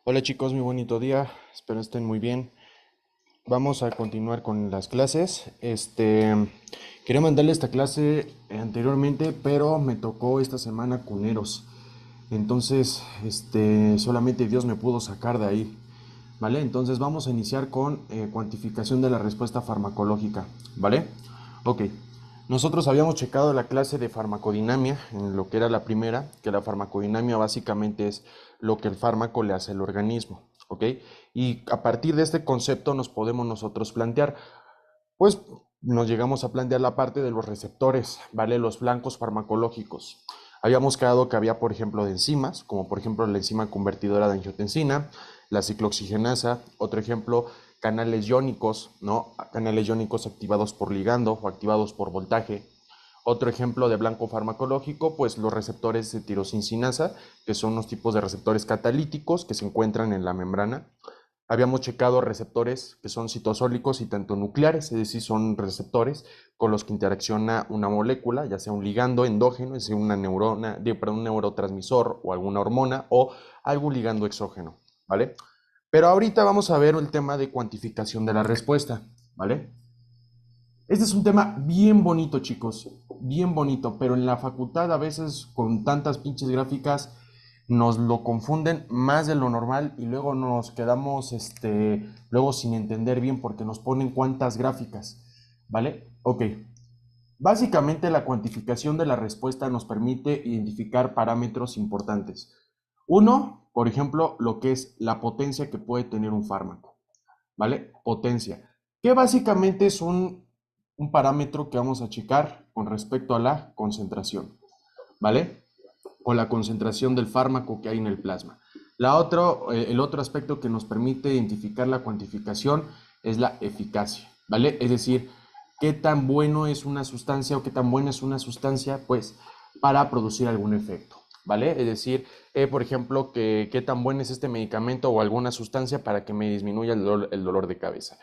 Hola chicos, muy bonito día, espero estén muy bien. Vamos a continuar con las clases. Quería mandarle esta clase anteriormente, pero me tocó esta semana cuneros. Entonces, solamente Dios me pudo sacar de ahí. ¿Vale? Entonces vamos a iniciar con cuantificación de la respuesta farmacológica. ¿Vale? Ok. Nosotros habíamos checado la clase de farmacodinamia, en lo que era la primera, que la farmacodinamia básicamente es lo que el fármaco le hace al organismo, ¿ok? Y a partir de este concepto nos podemos nosotros plantear, pues nos llegamos a plantear la parte de los receptores, ¿vale? Los blancos farmacológicos. Habíamos quedado que había, por ejemplo, de enzimas, como por ejemplo la enzima convertidora de angiotensina, la ciclooxigenasa, otro ejemplo, canales iónicos, ¿no? Canales iónicos activados por ligando o activados por voltaje. Otro ejemplo de blanco farmacológico, pues los receptores de tirosincinasa, que son unos tipos de receptores catalíticos que se encuentran en la membrana. Habíamos checado receptores que son citosólicos y tanto nucleares, es decir, son receptores con los que interacciona una molécula, ya sea un ligando endógeno, es decir, una neurona, perdón, un neurotransmisor o alguna hormona o algún ligando exógeno, ¿vale? Pero ahorita vamos a ver el tema de cuantificación de la respuesta, ¿vale? Este es un tema bien bonito, chicos, bien bonito, pero en la facultad a veces con tantas pinches gráficas nos lo confunden más de lo normal y luego nos quedamos, luego sin entender bien porque nos ponen cuántas gráficas, ¿vale? Ok. Básicamente la cuantificación de la respuesta nos permite identificar parámetros importantes. Uno, por ejemplo, lo que es la potencia que puede tener un fármaco. ¿Vale? Potencia, que básicamente es un parámetro que vamos a checar con respecto a la concentración, ¿vale? O la concentración del fármaco que hay en el plasma. El otro aspecto que nos permite identificar la cuantificación es la eficacia, ¿vale? Es decir, qué tan bueno es una sustancia o qué tan buena es una sustancia, pues, para producir algún efecto, ¿vale? Es decir, por ejemplo, qué tan bueno es este medicamento o alguna sustancia para que me disminuya el dolor de cabeza.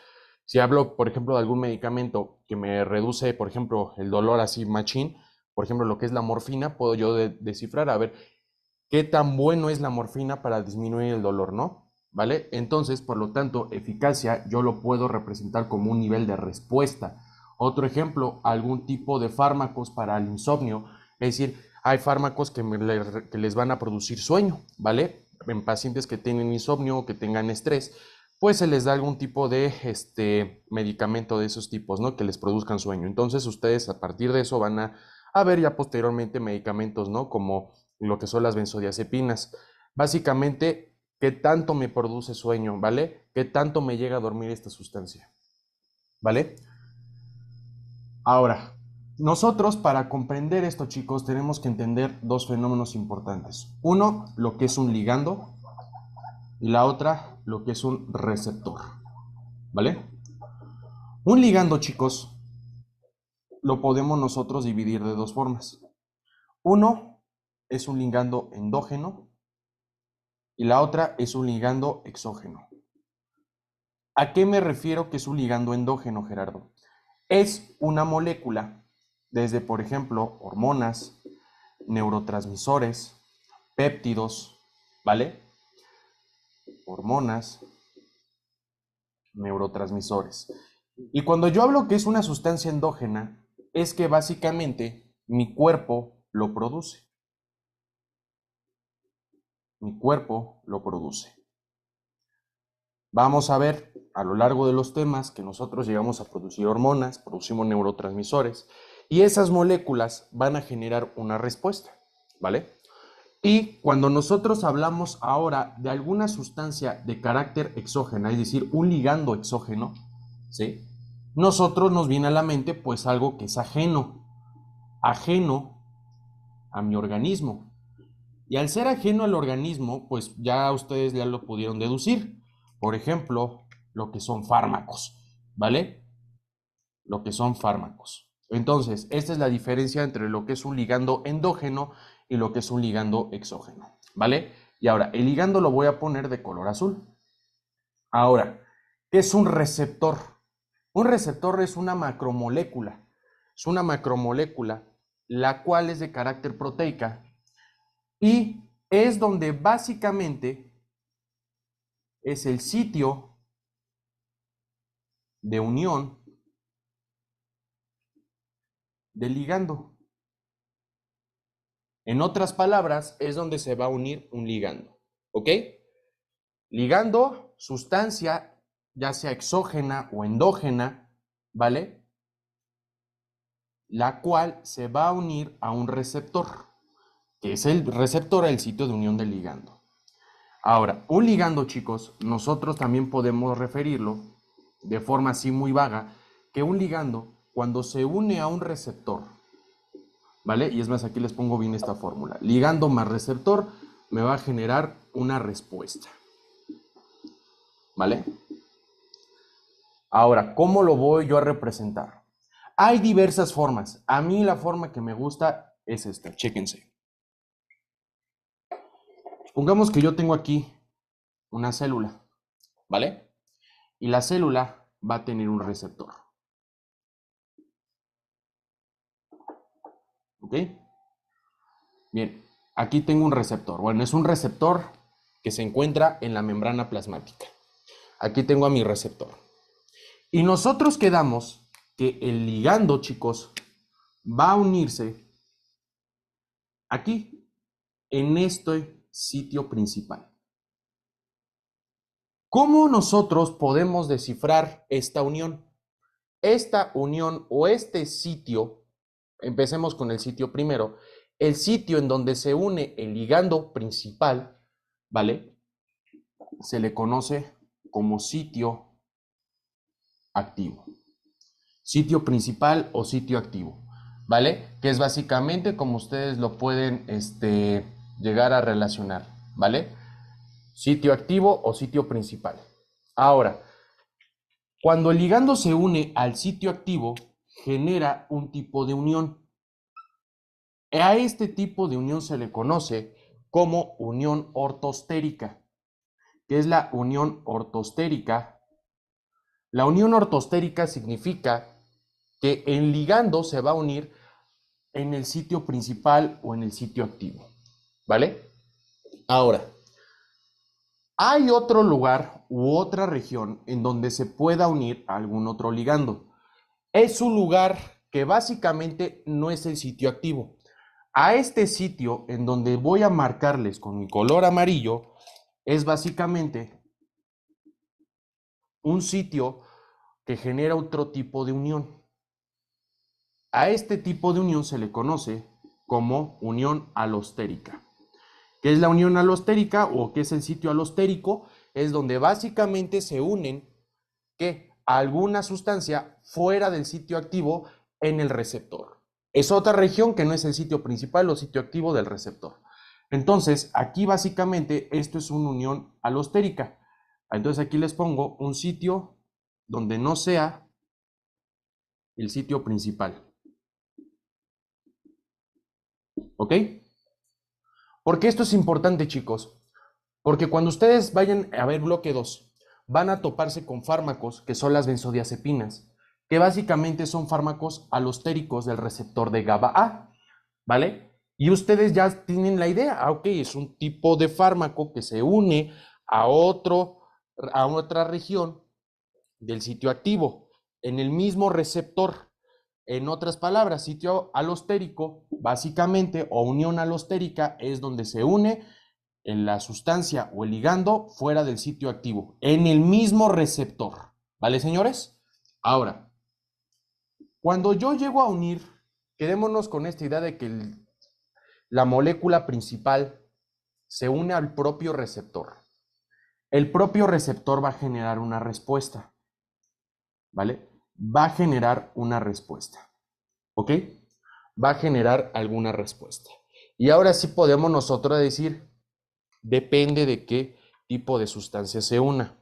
Si hablo, por ejemplo, de algún medicamento que me reduce, por ejemplo, el dolor así machín, por ejemplo, lo que es la morfina, puedo yo descifrar a ver qué tan bueno es la morfina para disminuir el dolor, ¿no? ¿Vale? Entonces, por lo tanto, eficacia yo lo puedo representar como un nivel de respuesta. Otro ejemplo, algún tipo de fármacos para el insomnio, es decir, hay fármacos que les van a producir sueño, ¿vale? En pacientes que tienen insomnio o que tengan estrés, pues se les da algún tipo de medicamento de esos tipos, ¿no? Que les produzcan sueño. Entonces ustedes a partir de eso van a ver ya posteriormente medicamentos, ¿no? Como lo que son las benzodiazepinas. Básicamente, ¿qué tanto me produce sueño? ¿Vale? ¿Qué tanto me llega a dormir esta sustancia? ¿Vale? Ahora, nosotros para comprender esto, chicos, tenemos que entender dos fenómenos importantes. Uno, lo que es un ligando y la otra, lo que es un receptor. ¿Vale? Un ligando, chicos, lo podemos nosotros dividir de dos formas. Uno es un ligando endógeno y la otra es un ligando exógeno. ¿A qué me refiero que es un ligando endógeno, Gerardo? Es una molécula, desde por ejemplo hormonas, neurotransmisores, péptidos, ¿vale? Hormonas, neurotransmisores. Y cuando yo hablo que es una sustancia endógena, es que básicamente mi cuerpo lo produce. Mi cuerpo lo produce. Vamos a ver a lo largo de los temas que nosotros llegamos a producir hormonas, producimos neurotransmisores y esas moléculas van a generar una respuesta, ¿vale? Y cuando nosotros hablamos ahora de alguna sustancia de carácter exógena, es decir, un ligando exógeno, ¿sí? Nosotros nos viene a la mente pues algo que es ajeno a mi organismo. Y al ser ajeno al organismo, pues ya ustedes ya lo pudieron deducir. Por ejemplo, lo que son fármacos, ¿vale? Lo que son fármacos. Entonces, esta es la diferencia entre lo que es un ligando endógeno y lo que es un ligando exógeno, ¿vale? Y ahora, el ligando lo voy a poner de color azul. Ahora, ¿qué es un receptor? Un receptor es una macromolécula. Es una macromolécula, la cual es de carácter proteica y es donde básicamente es el sitio de unión del ligando. En otras palabras, es donde se va a unir un ligando, ¿ok? Ligando, sustancia, ya sea exógena o endógena, ¿vale? La cual se va a unir a un receptor, que es el receptor, el sitio de unión del ligando. Ahora, un ligando, chicos, nosotros también podemos referirlo de forma así muy vaga, que un ligando, cuando se une a un receptor, ¿vale? Y es más, aquí les pongo bien esta fórmula. Ligando más receptor me va a generar una respuesta, ¿vale? Ahora, ¿cómo lo voy yo a representar? Hay diversas formas. A mí la forma que me gusta es esta, chéquense. Pongamos que yo tengo aquí una célula, ¿vale? Y la célula va a tener un receptor. ¿Ok? Bien, aquí tengo un receptor. Bueno, es un receptor que se encuentra en la membrana plasmática. Aquí tengo a mi receptor. Y nosotros quedamos que el ligando, chicos, va a unirse aquí, en este sitio principal. ¿Cómo nosotros podemos descifrar esta unión? Esta unión o este sitio, empecemos con el sitio primero, el sitio en donde se une el ligando principal, ¿vale? Se le conoce como sitio activo. Sitio principal o sitio activo, ¿vale? Que es básicamente como ustedes lo pueden llegar a relacionar, ¿vale? Sitio activo o sitio principal. Ahora, cuando el ligando se une al sitio activo, genera un tipo de unión. A este tipo de unión se le conoce como unión ortostérica. ¿Qué es la unión ortostérica? La unión ortostérica significa que el ligando se va a unir en el sitio principal o en el sitio activo, ¿vale? Ahora, hay otro lugar u otra región en donde se pueda unir a algún otro ligando. Es un lugar que básicamente no es el sitio activo. A este sitio en donde voy a marcarles con mi color amarillo es básicamente un sitio que genera otro tipo de unión. A este tipo de unión se le conoce como unión alostérica. ¿Qué es la unión alostérica o qué es el sitio alostérico? Es donde básicamente se unen que alguna sustancia fuera del sitio activo en el receptor. Es otra región que no es el sitio principal o sitio activo del receptor. Entonces, aquí básicamente esto es una unión alostérica. Entonces aquí les pongo un sitio donde no sea el sitio principal. ¿Ok? Porque esto es importante, chicos. Porque cuando ustedes vayan a ver bloque 2, van a toparse con fármacos que son las benzodiazepinas, que básicamente son fármacos alostéricos del receptor de GABA A, ¿vale? Y ustedes ya tienen la idea, ok, es un tipo de fármaco que se une a otra región del sitio activo, en el mismo receptor. En otras palabras, sitio alostérico, básicamente, o unión alostérica, es donde se une en la sustancia o el ligando fuera del sitio activo, en el mismo receptor. ¿Vale, señores? Ahora, cuando yo llego a unir, quedémonos con esta idea de que la molécula principal se une al propio receptor. El propio receptor va a generar una respuesta, ¿vale? Va a generar una respuesta, ¿ok? Va a generar alguna respuesta. Y ahora sí podemos nosotros decir, depende de qué tipo de sustancia se una.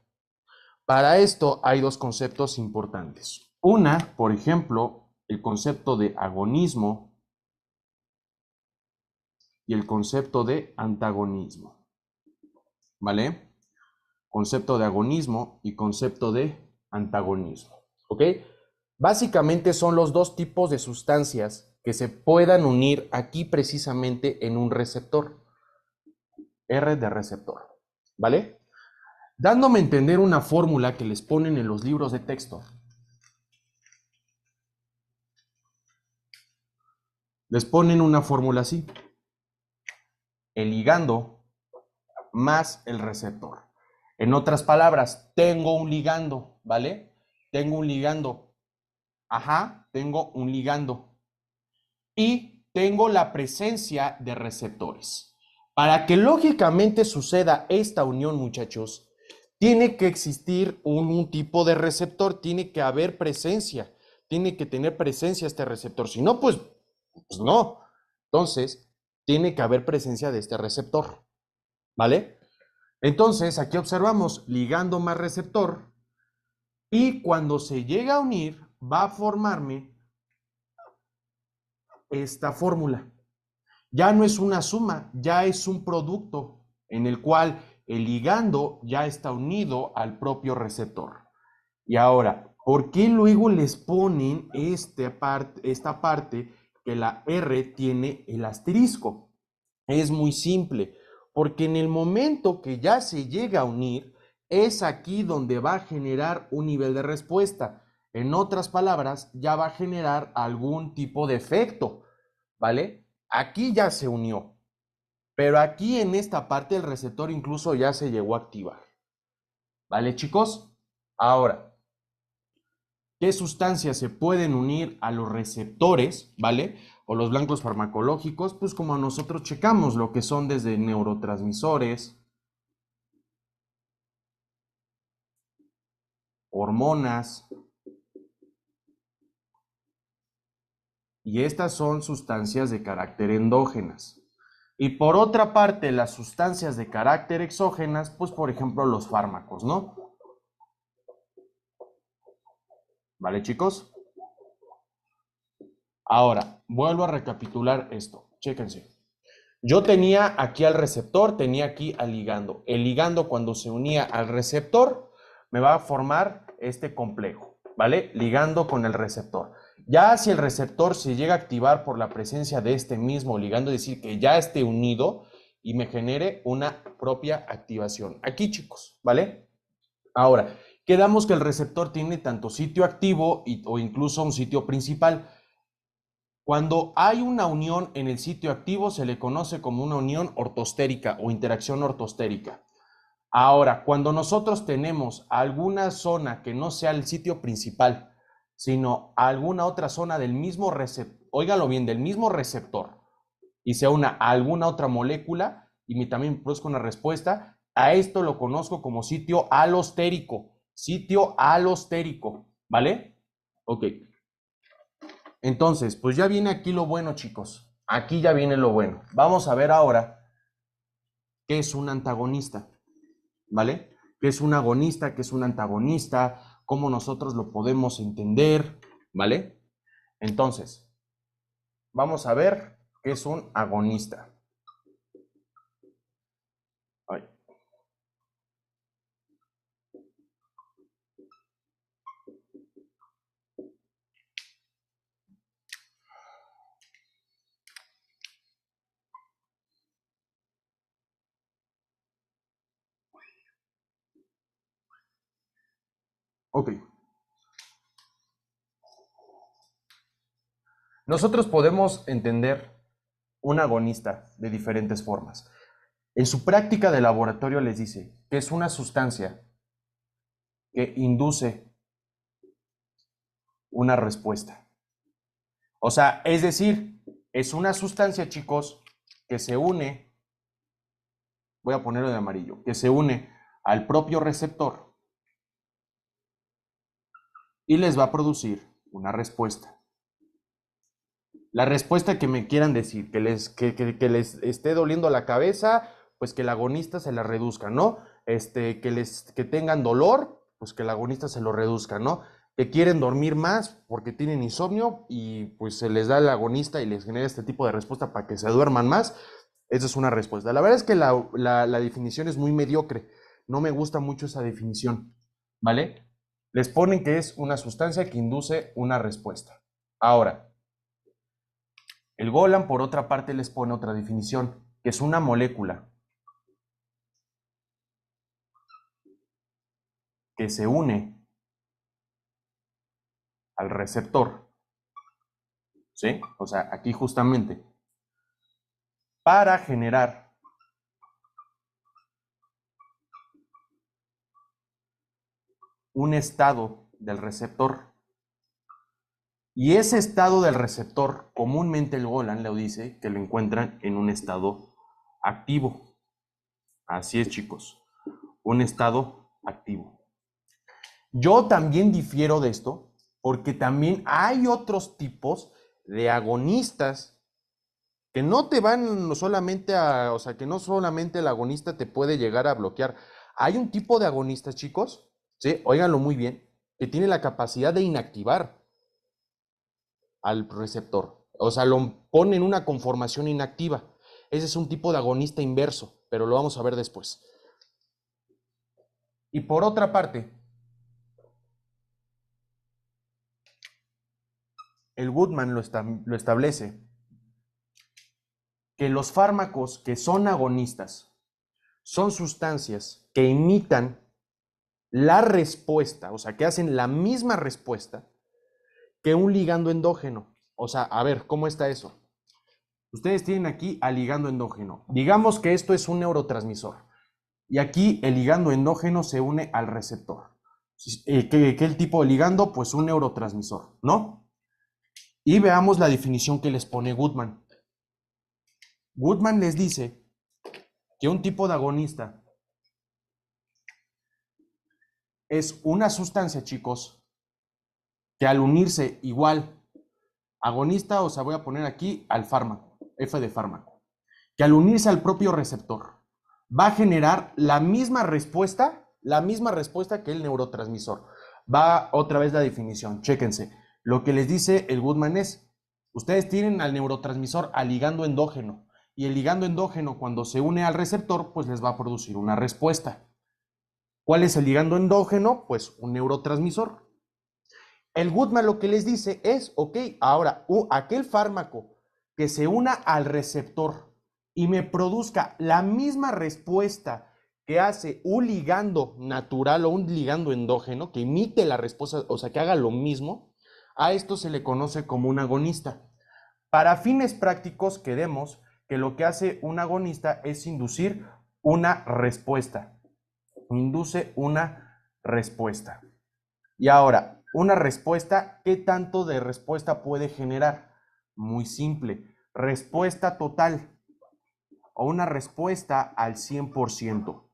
Para esto hay dos conceptos importantes. Una, por ejemplo, el concepto de agonismo y el concepto de antagonismo. ¿Vale? Concepto de agonismo y concepto de antagonismo. ¿Ok? Básicamente son los dos tipos de sustancias que se puedan unir aquí precisamente en un receptor. R de receptor, ¿vale? Dándome a entender una fórmula que les ponen en los libros de texto. Les ponen una fórmula así. El ligando más el receptor. En otras palabras, tengo un ligando, ¿vale? Tengo un ligando. Ajá, tengo un ligando. Y tengo la presencia de receptores. Para que lógicamente suceda esta unión, muchachos, tiene que existir un tipo de receptor, tiene que haber presencia, tiene que tener presencia este receptor. Si no, pues no. Entonces, tiene que haber presencia de este receptor, ¿vale? Entonces, aquí observamos ligando más receptor y cuando se llega a unir, va a formarme esta fórmula. Ya no es una suma, ya es un producto en el cual el ligando ya está unido al propio receptor. Y ahora, ¿por qué luego les ponen esta parte que la R tiene el asterisco? Es muy simple, porque en el momento que ya se llega a unir, es aquí donde va a generar un nivel de respuesta. En otras palabras, ya va a generar algún tipo de efecto, ¿vale? Aquí ya se unió, pero aquí en esta parte el receptor incluso ya se llegó a activar. ¿Vale, chicos? Ahora, ¿qué sustancias se pueden unir a los receptores, ¿vale? O los blancos farmacológicos, pues como nosotros checamos lo que son desde neurotransmisores, hormonas, y estas son sustancias de carácter endógenas. Y por otra parte, las sustancias de carácter exógenas, pues por ejemplo los fármacos, ¿no? ¿Vale, chicos? Ahora, vuelvo a recapitular esto. Chéquense. Yo tenía aquí al receptor, tenía aquí al ligando. El ligando cuando se unía al receptor me va a formar este complejo, ¿vale? Ligando con el receptor. Ya si el receptor se llega a activar por la presencia de este mismo ligando, es decir, que ya esté unido y me genere una propia activación. Aquí, chicos, ¿vale? Ahora, quedamos que el receptor tiene tanto sitio activo o incluso un sitio principal. Cuando hay una unión en el sitio activo se le conoce como una unión ortostérica o interacción ortostérica. Ahora, cuando nosotros tenemos alguna zona que no sea el sitio principal, sino alguna otra zona del mismo receptor, óigalo bien, del mismo receptor, y se una a alguna otra molécula y también produzca una respuesta, a esto lo conozco como sitio alostérico, ¿vale? Ok. Entonces, pues ya viene aquí lo bueno, chicos. Aquí ya viene lo bueno. Vamos a ver ahora qué es un antagonista, ¿vale? ¿Qué es un agonista? ¿Qué es un antagonista? ¿Cómo nosotros lo podemos entender? ¿Vale? Entonces, vamos a ver qué es un agonista. Ay. Ok. Nosotros podemos entender un agonista de diferentes formas. En su práctica de laboratorio les dice que es una sustancia que induce una respuesta. O sea, es decir, es una sustancia, chicos, que se une, voy a ponerlo de amarillo, que se une al propio receptor y les va a producir una respuesta. La respuesta que me quieran decir, que les esté doliendo la cabeza, pues que el agonista se la reduzca, ¿no? Que tengan dolor, pues que el agonista se lo reduzca, ¿no? Que quieren dormir más porque tienen insomnio y pues se les da el agonista y les genera este tipo de respuesta para que se duerman más. Esa es una respuesta. La verdad es que la definición es muy mediocre. No me gusta mucho esa definición, ¿vale? Les ponen que es una sustancia que induce una respuesta. Ahora, el Golan, por otra parte, les pone otra definición, que es una molécula que se une al receptor, ¿sí? O sea, aquí justamente, para generar un estado del receptor. Y ese estado del receptor, comúnmente el Golan lo dice que lo encuentran en un estado activo. Así es, chicos, un estado activo. Yo también difiero de esto porque también hay otros tipos de agonistas que no te van solamente a, o sea, que no solamente el agonista te puede llegar a bloquear. Hay un tipo de agonistas, chicos, ¿sí? Óiganlo muy bien, que tiene la capacidad de inactivar al receptor. O sea, lo pone en una conformación inactiva. Ese es un tipo de agonista inverso, pero lo vamos a ver después. Y por otra parte, el Goodman lo establece que los fármacos que son agonistas son sustancias que imitan la respuesta, o sea, que hacen la misma respuesta que un ligando endógeno. O sea, a ver, ¿cómo está eso? Ustedes tienen aquí al ligando endógeno. Digamos que esto es un neurotransmisor. Y aquí el ligando endógeno se une al receptor. ¿Qué el tipo de ligando? Pues un neurotransmisor, ¿no? Y veamos la definición que les pone Goodman. Goodman les dice que un tipo de agonista es una sustancia, chicos, que al unirse igual agonista, o sea, voy a poner aquí al fármaco, F de fármaco, que al unirse al propio receptor va a generar la misma respuesta que el neurotransmisor. Va otra vez la definición, chéquense. Lo que les dice el Goodman es, ustedes tienen al neurotransmisor al ligando endógeno, y el ligando endógeno cuando se une al receptor, pues les va a producir una respuesta. ¿Cuál es el ligando endógeno? Pues un neurotransmisor. El Goodman lo que les dice es, ok, ahora aquel fármaco que se una al receptor y me produzca la misma respuesta que hace un ligando natural o un ligando endógeno, que imite la respuesta, o sea, que haga lo mismo, a esto se le conoce como un agonista. Para fines prácticos, queremos que lo que hace un agonista es inducir una respuesta. Induce una respuesta. Y ahora, una respuesta, ¿qué tanto de respuesta puede generar? Muy simple, respuesta total o una respuesta al 100%.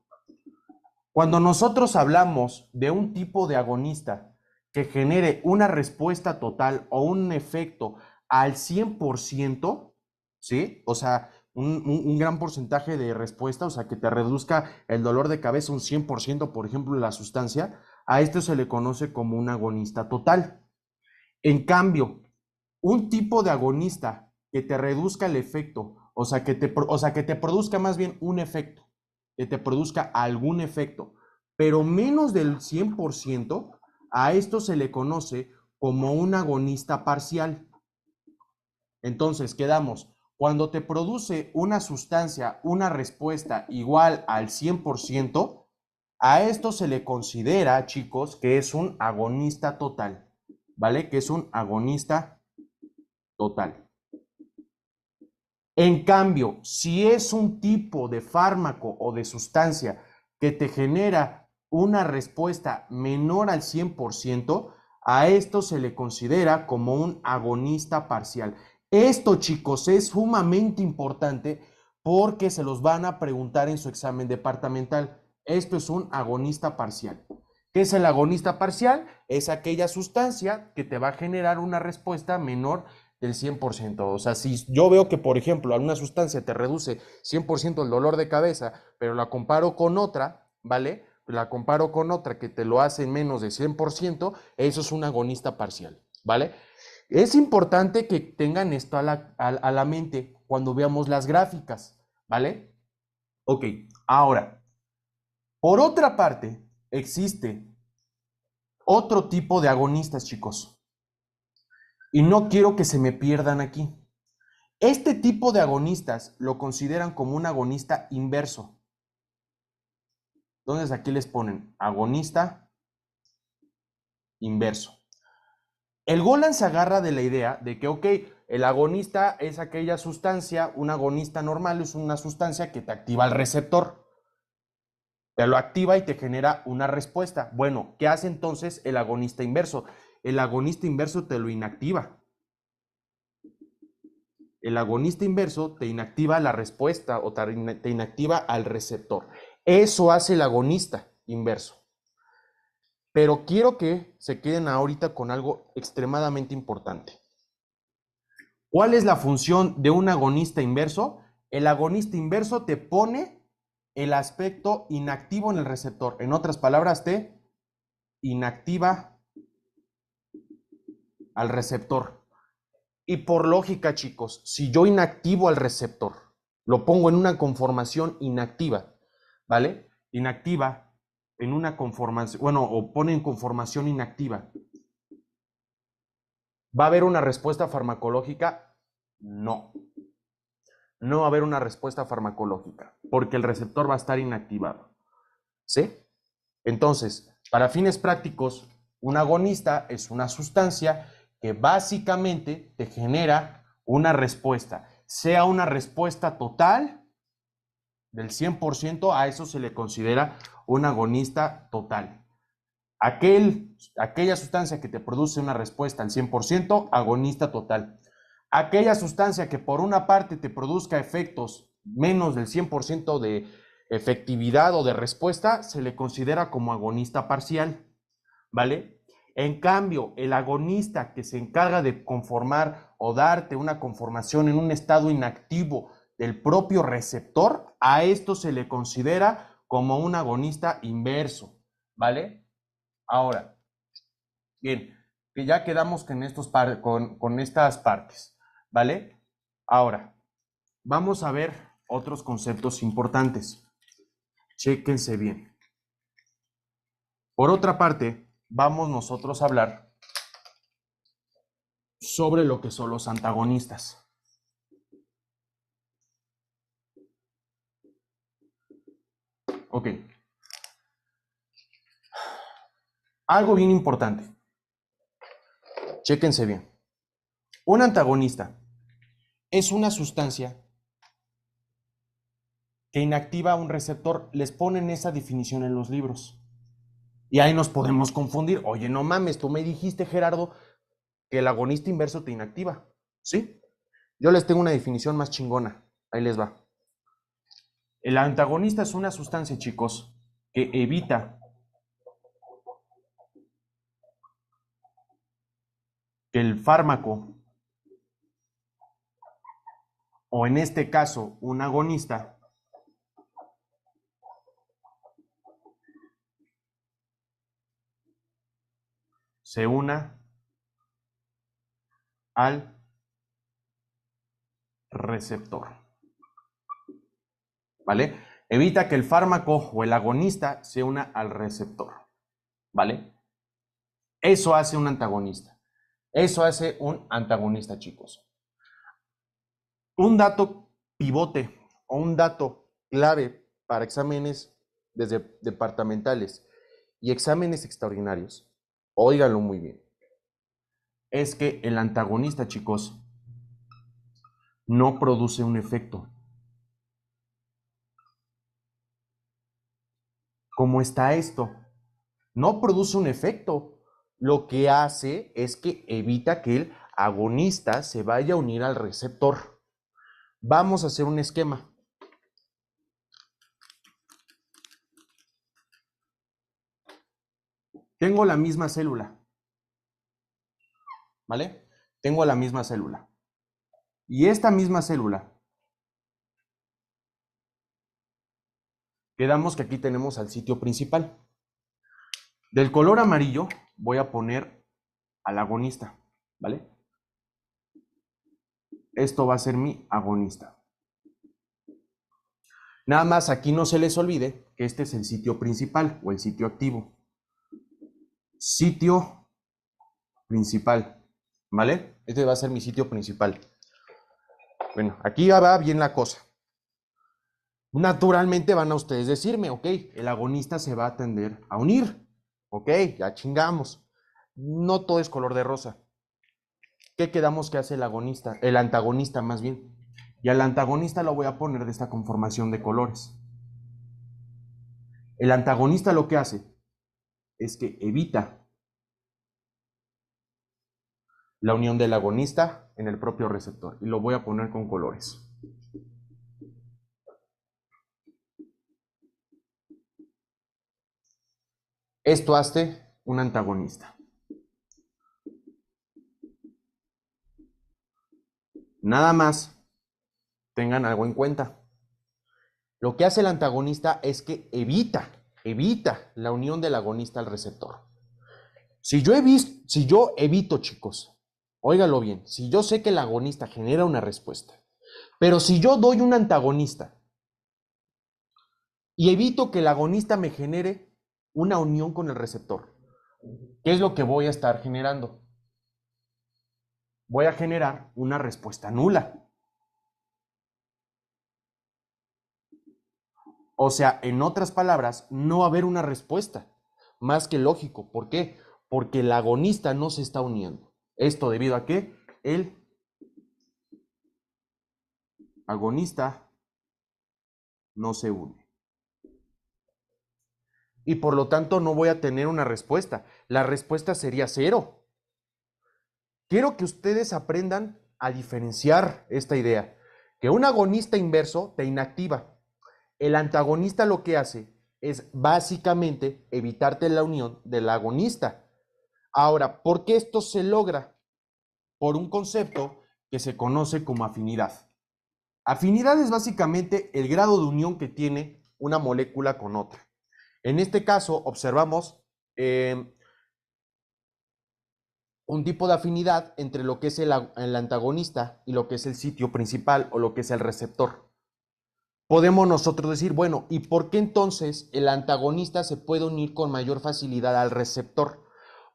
Cuando nosotros hablamos de un tipo de agonista que genere una respuesta total o un efecto al 100%, ¿sí? O sea, un gran porcentaje de respuesta, o sea, que te reduzca el dolor de cabeza un 100%, por ejemplo, la sustancia, a esto se le conoce como un agonista total. En cambio, un tipo de agonista que te reduzca el efecto, o sea, que te produzca más bien un efecto, que te produzca algún efecto, pero menos del 100%, a esto se le conoce como un agonista parcial. Entonces, quedamos, cuando te produce una sustancia, una respuesta igual al 100%, a esto se le considera, chicos, que es un agonista total, ¿vale? Que es un agonista total. En cambio, si es un tipo de fármaco o de sustancia que te genera una respuesta menor al 100%, a esto se le considera como un agonista parcial. Esto, chicos, es sumamente importante porque se los van a preguntar en su examen departamental. Esto es un agonista parcial. ¿Qué es el agonista parcial? Es aquella sustancia que te va a generar una respuesta menor del 100%. O sea, si yo veo que, por ejemplo, alguna sustancia te reduce 100% el dolor de cabeza, pero la comparo con otra, ¿vale? La comparo con otra que te lo hace en menos de 100%, eso es un agonista parcial, ¿vale? Es importante que tengan esto a la mente cuando veamos las gráficas, ¿vale? Ok, ahora, por otra parte, existe otro tipo de agonistas, chicos, y no quiero que se me pierdan aquí. Este tipo de agonistas lo consideran como un agonista inverso. Entonces aquí les ponen agonista inverso. El Golan se agarra de la idea de que, ok, el agonista es aquella sustancia, un agonista normal es una sustancia que te activa el receptor. Te lo activa y te genera una respuesta. Bueno, ¿qué hace entonces el agonista inverso? El agonista inverso te lo inactiva. El agonista inverso te inactiva la respuesta o te inactiva al receptor. Eso hace el agonista inverso. Pero quiero que se queden ahorita con algo extremadamente importante. ¿Cuál es la función de un agonista inverso? El agonista inverso te pone el aspecto inactivo en el receptor. En otras palabras, te inactiva al receptor. Y por lógica, chicos, si yo inactivo al receptor, lo pongo en una conformación inactiva, ¿vale? Inactiva en una conformación, bueno, o pone en conformación inactiva. ¿Va a haber una respuesta farmacológica? No. No va a haber una respuesta farmacológica, porque el receptor va a estar inactivado. ¿Sí? Entonces, para fines prácticos, un agonista es una sustancia que básicamente te genera una respuesta, sea una respuesta total del 100%, a eso se le considera un agonista total. Aquella sustancia que te produce una respuesta al 100%, agonista total. Aquella sustancia que por una parte te produzca efectos menos del 100% de efectividad o de respuesta, se le considera como agonista parcial, ¿vale? En cambio, el agonista que se encarga de conformar o darte una conformación en un estado inactivo del propio receptor, a esto se le considera como un agonista inverso, ¿vale? Ahora, bien, que ya quedamos con estas partes, ¿vale? Ahora, vamos a ver otros conceptos importantes. Chéquense bien. Por otra parte, vamos nosotros a hablar sobre lo que son los antagonistas. Ok. Algo bien importante. Chéquense bien. Un antagonista es una sustancia que inactiva un receptor. Les ponen esa definición en los libros. Y ahí nos podemos confundir. Oye, no mames, tú me dijiste, Gerardo, que el agonista inverso te inactiva. ¿Sí? Yo les tengo una definición más chingona. Ahí les va. El antagonista es una sustancia, chicos, que evita que el fármaco, o en este caso, un agonista, se una al receptor. ¿Vale? Evita que el fármaco o el agonista se una al receptor. ¿Vale? Eso hace un antagonista. Eso hace un antagonista, chicos. Un dato pivote o un dato clave para exámenes desde departamentales y exámenes extraordinarios, óiganlo muy bien, es que el antagonista, chicos, no produce un efecto. ¿Cómo está esto? No produce un efecto. Lo que hace es que evita que el agonista se vaya a unir al receptor. Vamos a hacer un esquema. Tengo la misma célula, ¿vale? Tengo la misma célula. Y esta misma célula, quedamos que aquí tenemos al sitio principal. Del color amarillo voy a poner al agonista, ¿vale? Esto va a ser mi agonista. Nada más aquí no se les olvide que este es el sitio principal o el sitio activo. Sitio principal, ¿vale? Este va a ser mi sitio principal. Bueno, aquí ya va bien la cosa. Naturalmente van a ustedes decirme, ok, el agonista se va a tender a unir. Ok, ya chingamos. no todo es color de rosa. ¿Qué quedamos que hace el agonista? El antagonista más bien. Y al antagonista lo voy a poner de esta conformación de colores. El antagonista lo que hace es que evita la unión del agonista en el propio receptor. Y lo voy a poner con colores. Esto hace un antagonista. Nada más tengan algo en cuenta. Lo que hace el antagonista es que evita la unión del agonista al receptor. Si yo evito, chicos, óigalo bien, si yo sé que el agonista genera una respuesta, pero si yo doy un antagonista y evito que el agonista me genere una unión con el receptor, ¿qué es lo que voy a estar generando? Voy a generar una respuesta nula. O sea, en otras palabras, no va a haber una respuesta. Más que lógico. ¿Por qué? Porque el agonista no se está uniendo. Esto debido a que el agonista no se une. Y por lo tanto no voy a tener una respuesta. La respuesta sería 0. Quiero que ustedes aprendan a diferenciar esta idea. Que un agonista inverso te inactiva. El antagonista lo que hace es básicamente evitarte la unión del agonista. Ahora, ¿por qué esto se logra? Por un concepto que se conoce como afinidad. Afinidad es básicamente el grado de unión que tiene una molécula con otra. En este caso, observamos un tipo de afinidad entre lo que es el antagonista y lo que es el sitio principal o lo que es el receptor. Podemos nosotros decir, bueno, ¿y por qué entonces el antagonista se puede unir con mayor facilidad al receptor?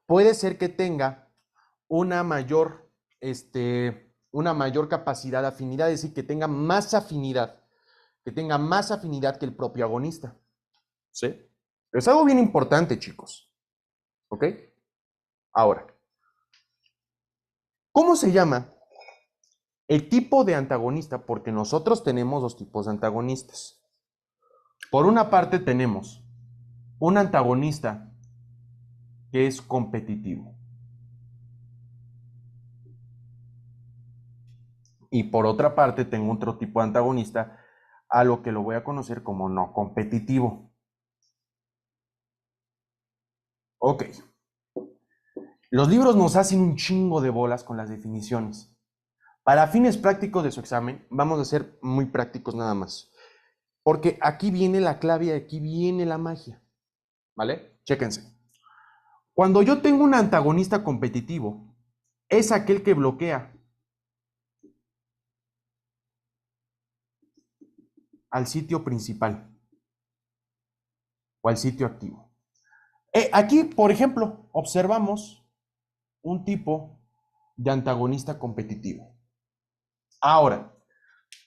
Puede ser que tenga una mayor, una mayor capacidad de afinidad, es decir, que tenga más afinidad, que el propio agonista. ¿Sí? Es algo bien importante, chicos. ¿Ok? Ahora, ¿cómo se llama el tipo de antagonista? Porque nosotros tenemos dos tipos de antagonistas. Por una parte tenemos un antagonista que es competitivo. Y por otra parte tengo otro tipo de antagonista a lo que lo voy a conocer como no competitivo. Ok. Los libros nos hacen un chingo de bolas con las definiciones. Para fines prácticos de su examen, vamos a ser muy prácticos nada más. Porque aquí viene la clave y aquí viene la magia. ¿Vale? Chéquense. Cuando yo tengo un antagonista competitivo, es aquel que bloquea al sitio principal o al sitio activo. Aquí, por ejemplo, observamos un tipo de antagonista competitivo. Ahora,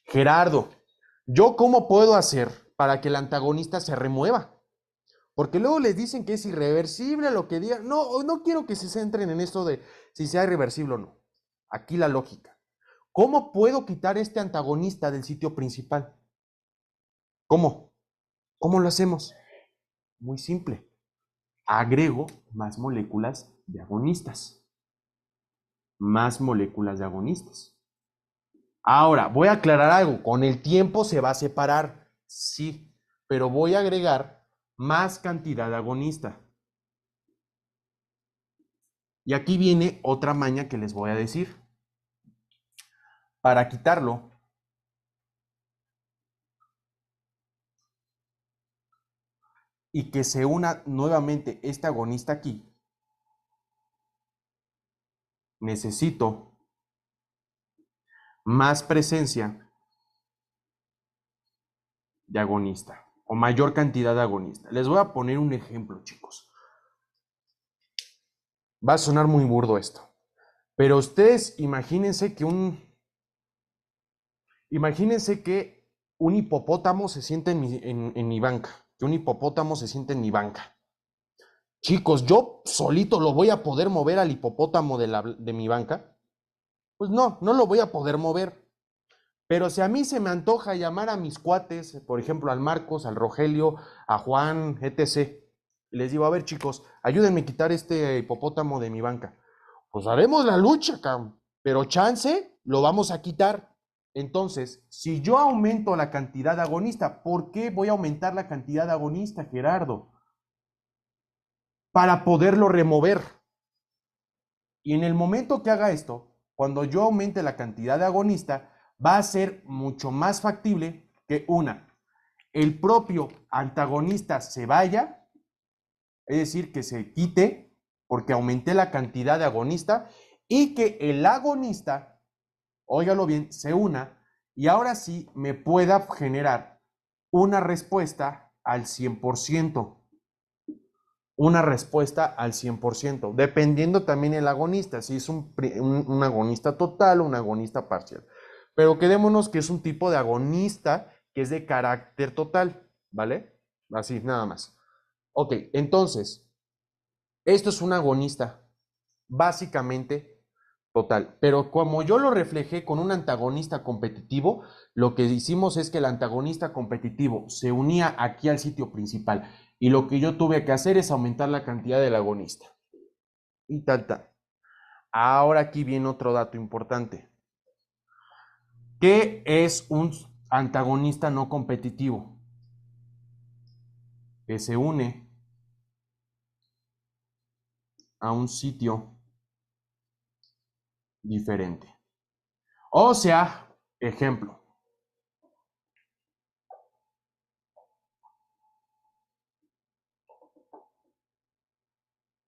Gerardo, ¿yo cómo puedo hacer para que el antagonista se remueva? Porque luego les dicen que es irreversible lo que digan. No, no quiero que se centren en esto de si sea irreversible o no. Aquí la lógica. ¿Cómo puedo quitar este antagonista del sitio principal? ¿Cómo? ¿Cómo lo hacemos? Muy simple. Agrego más moléculas de agonistas. Más moléculas de agonistas. Ahora, voy a aclarar algo. Con el tiempo se va a separar. Sí, pero voy a agregar más cantidad de agonista. Y aquí viene otra maña que les voy a decir. Para quitarlo, y que se una nuevamente este agonista aquí, necesito más presencia de agonista o mayor cantidad de agonista. Les voy a poner un ejemplo, chicos. Va a sonar muy burdo esto, pero ustedes imagínense que un hipopótamo se siente en mi banca, que un hipopótamo se siente en mi banca. Chicos, ¿yo solito lo voy a poder mover al hipopótamo de mi banca? Pues no, no lo voy a poder mover. Pero si a mí se me antoja llamar a mis cuates, por ejemplo, al Marcos, al Rogelio, a Juan, etc., y les digo, a ver, chicos, ayúdenme a quitar este hipopótamo de mi banca. Pues haremos la lucha, cabrón. Pero chance lo vamos a quitar. Entonces, si yo aumento la cantidad de agonista, ¿por qué voy a aumentar la cantidad de agonista, Gerardo? Para poderlo remover. Y en el momento que haga esto, cuando yo aumente la cantidad de agonista, va a ser mucho más factible que el propio antagonista se vaya, es decir, que se quite, porque aumenté la cantidad de agonista, y que el agonista, óigalo bien, se una, y ahora sí me pueda generar una respuesta al 100%. Una respuesta al 100%, dependiendo también el agonista, si es un agonista total o un agonista parcial. Pero quedémonos que es un tipo de agonista que es de carácter total, ¿vale? Así, nada más. Ok, entonces, esto es un agonista, básicamente total. Pero como yo lo reflejé con un antagonista competitivo, lo que hicimos es que el antagonista competitivo se unía aquí al sitio principal. Y lo que yo tuve que hacer es aumentar la cantidad del agonista. Y tal, tal. Ahora aquí viene otro dato importante. ¿Qué es un antagonista no competitivo? Que se une a un sitio diferente. O sea, ejemplo.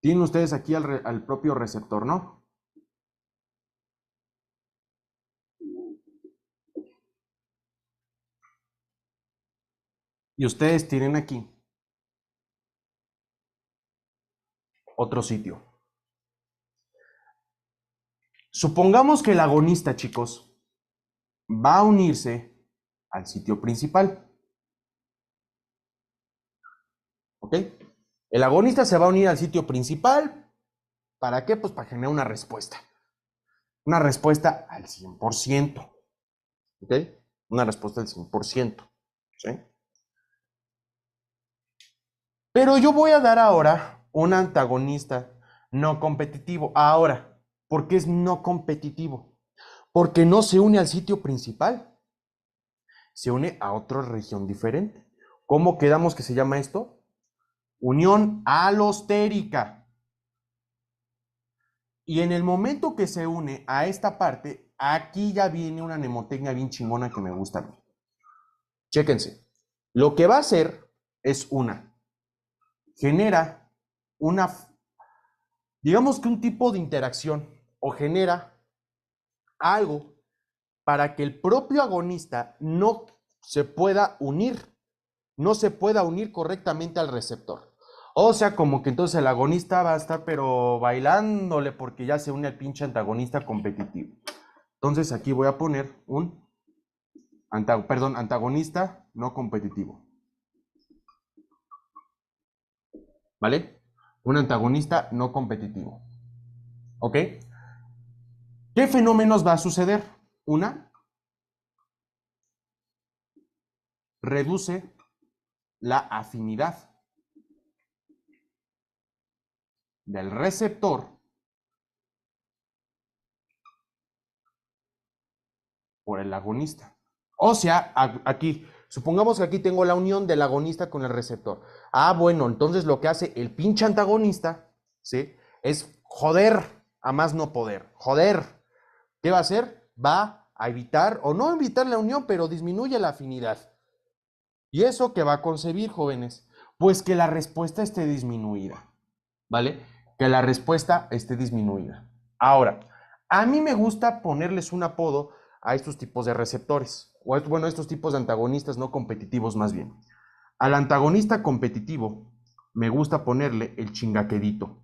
Tienen ustedes aquí al propio receptor, ¿no? Y ustedes tienen aquí otro sitio. Supongamos que el agonista, chicos, va a unirse al sitio principal. ¿Ok? El agonista se va a unir al sitio principal. ¿Para qué? Pues para generar una respuesta. Una respuesta al 100%. ¿Ok? Una respuesta al 100%. ¿Sí? Pero yo voy a dar ahora un antagonista no competitivo. Ahora, ¿por qué es no competitivo? Porque no se une al sitio principal. Se une a otra región diferente. ¿Cómo quedamos que se llama esto? Unión alostérica. Y en el momento que se une a esta parte, aquí ya viene una mnemotecnia bien chingona que me gusta a mí. Chéquense. Lo que va a hacer es genera una, digamos que un tipo de interacción o genera algo para que el propio agonista no se pueda unir, no se pueda unir correctamente al receptor. O sea, como que entonces el agonista va a estar pero bailándole porque ya se une al pinche antagonista competitivo. Entonces aquí voy a poner un antagonista no competitivo. ¿Vale? Un antagonista no competitivo. ¿Ok? ¿Qué fenómenos va a suceder? Reduce la afinidad del receptor por el agonista. O sea, aquí, supongamos que aquí tengo la unión del agonista con el receptor. Ah, bueno, entonces lo que hace el pinche antagonista, ¿sí? Es joder a más no poder. Joder. ¿Qué va a hacer? Va a evitar, o no evitar la unión, pero disminuye la afinidad. ¿Y eso qué va a concebir, jóvenes? Pues que la respuesta esté disminuida, ¿vale? Que la respuesta esté disminuida. Ahora, a mí me gusta ponerles un apodo a estos tipos de receptores, o bueno, estos tipos de antagonistas no competitivos más bien. Al antagonista competitivo me gusta ponerle el chingaquedito.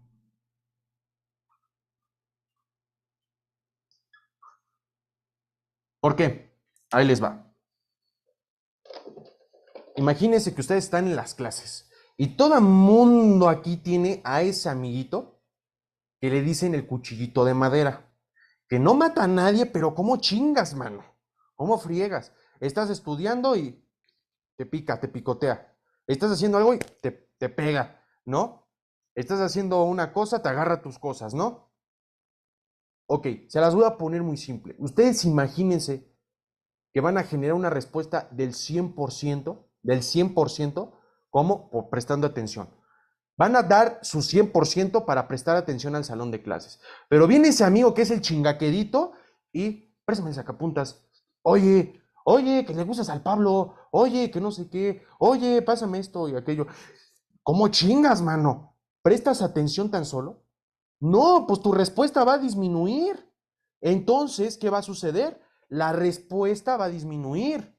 ¿Por qué? Ahí les va. Imagínense que ustedes están en las clases Y todo el mundo aquí tiene a ese amiguito que le dicen el cuchillito de madera, que no mata a nadie, pero ¿cómo chingas, mano? ¿Cómo friegas? Estás estudiando y te pica, te picotea. Estás haciendo algo y te pega, ¿no? Estás haciendo una cosa, te agarra tus cosas, ¿no? Ok, se las voy a poner muy simple. Ustedes imagínense que van a generar una respuesta del 100%, ¿cómo? Por prestando atención. Van a dar su 100% para prestar atención al salón de clases. Pero viene ese amigo que es el chingaquedito y préstame el sacapuntas. Oye, que le gustas al Pablo. Oye, que no sé qué. Oye, pásame esto y aquello. ¿Cómo chingas, mano? ¿Prestas atención tan solo? No, pues tu respuesta va a disminuir. Entonces, ¿qué va a suceder? La respuesta va a disminuir,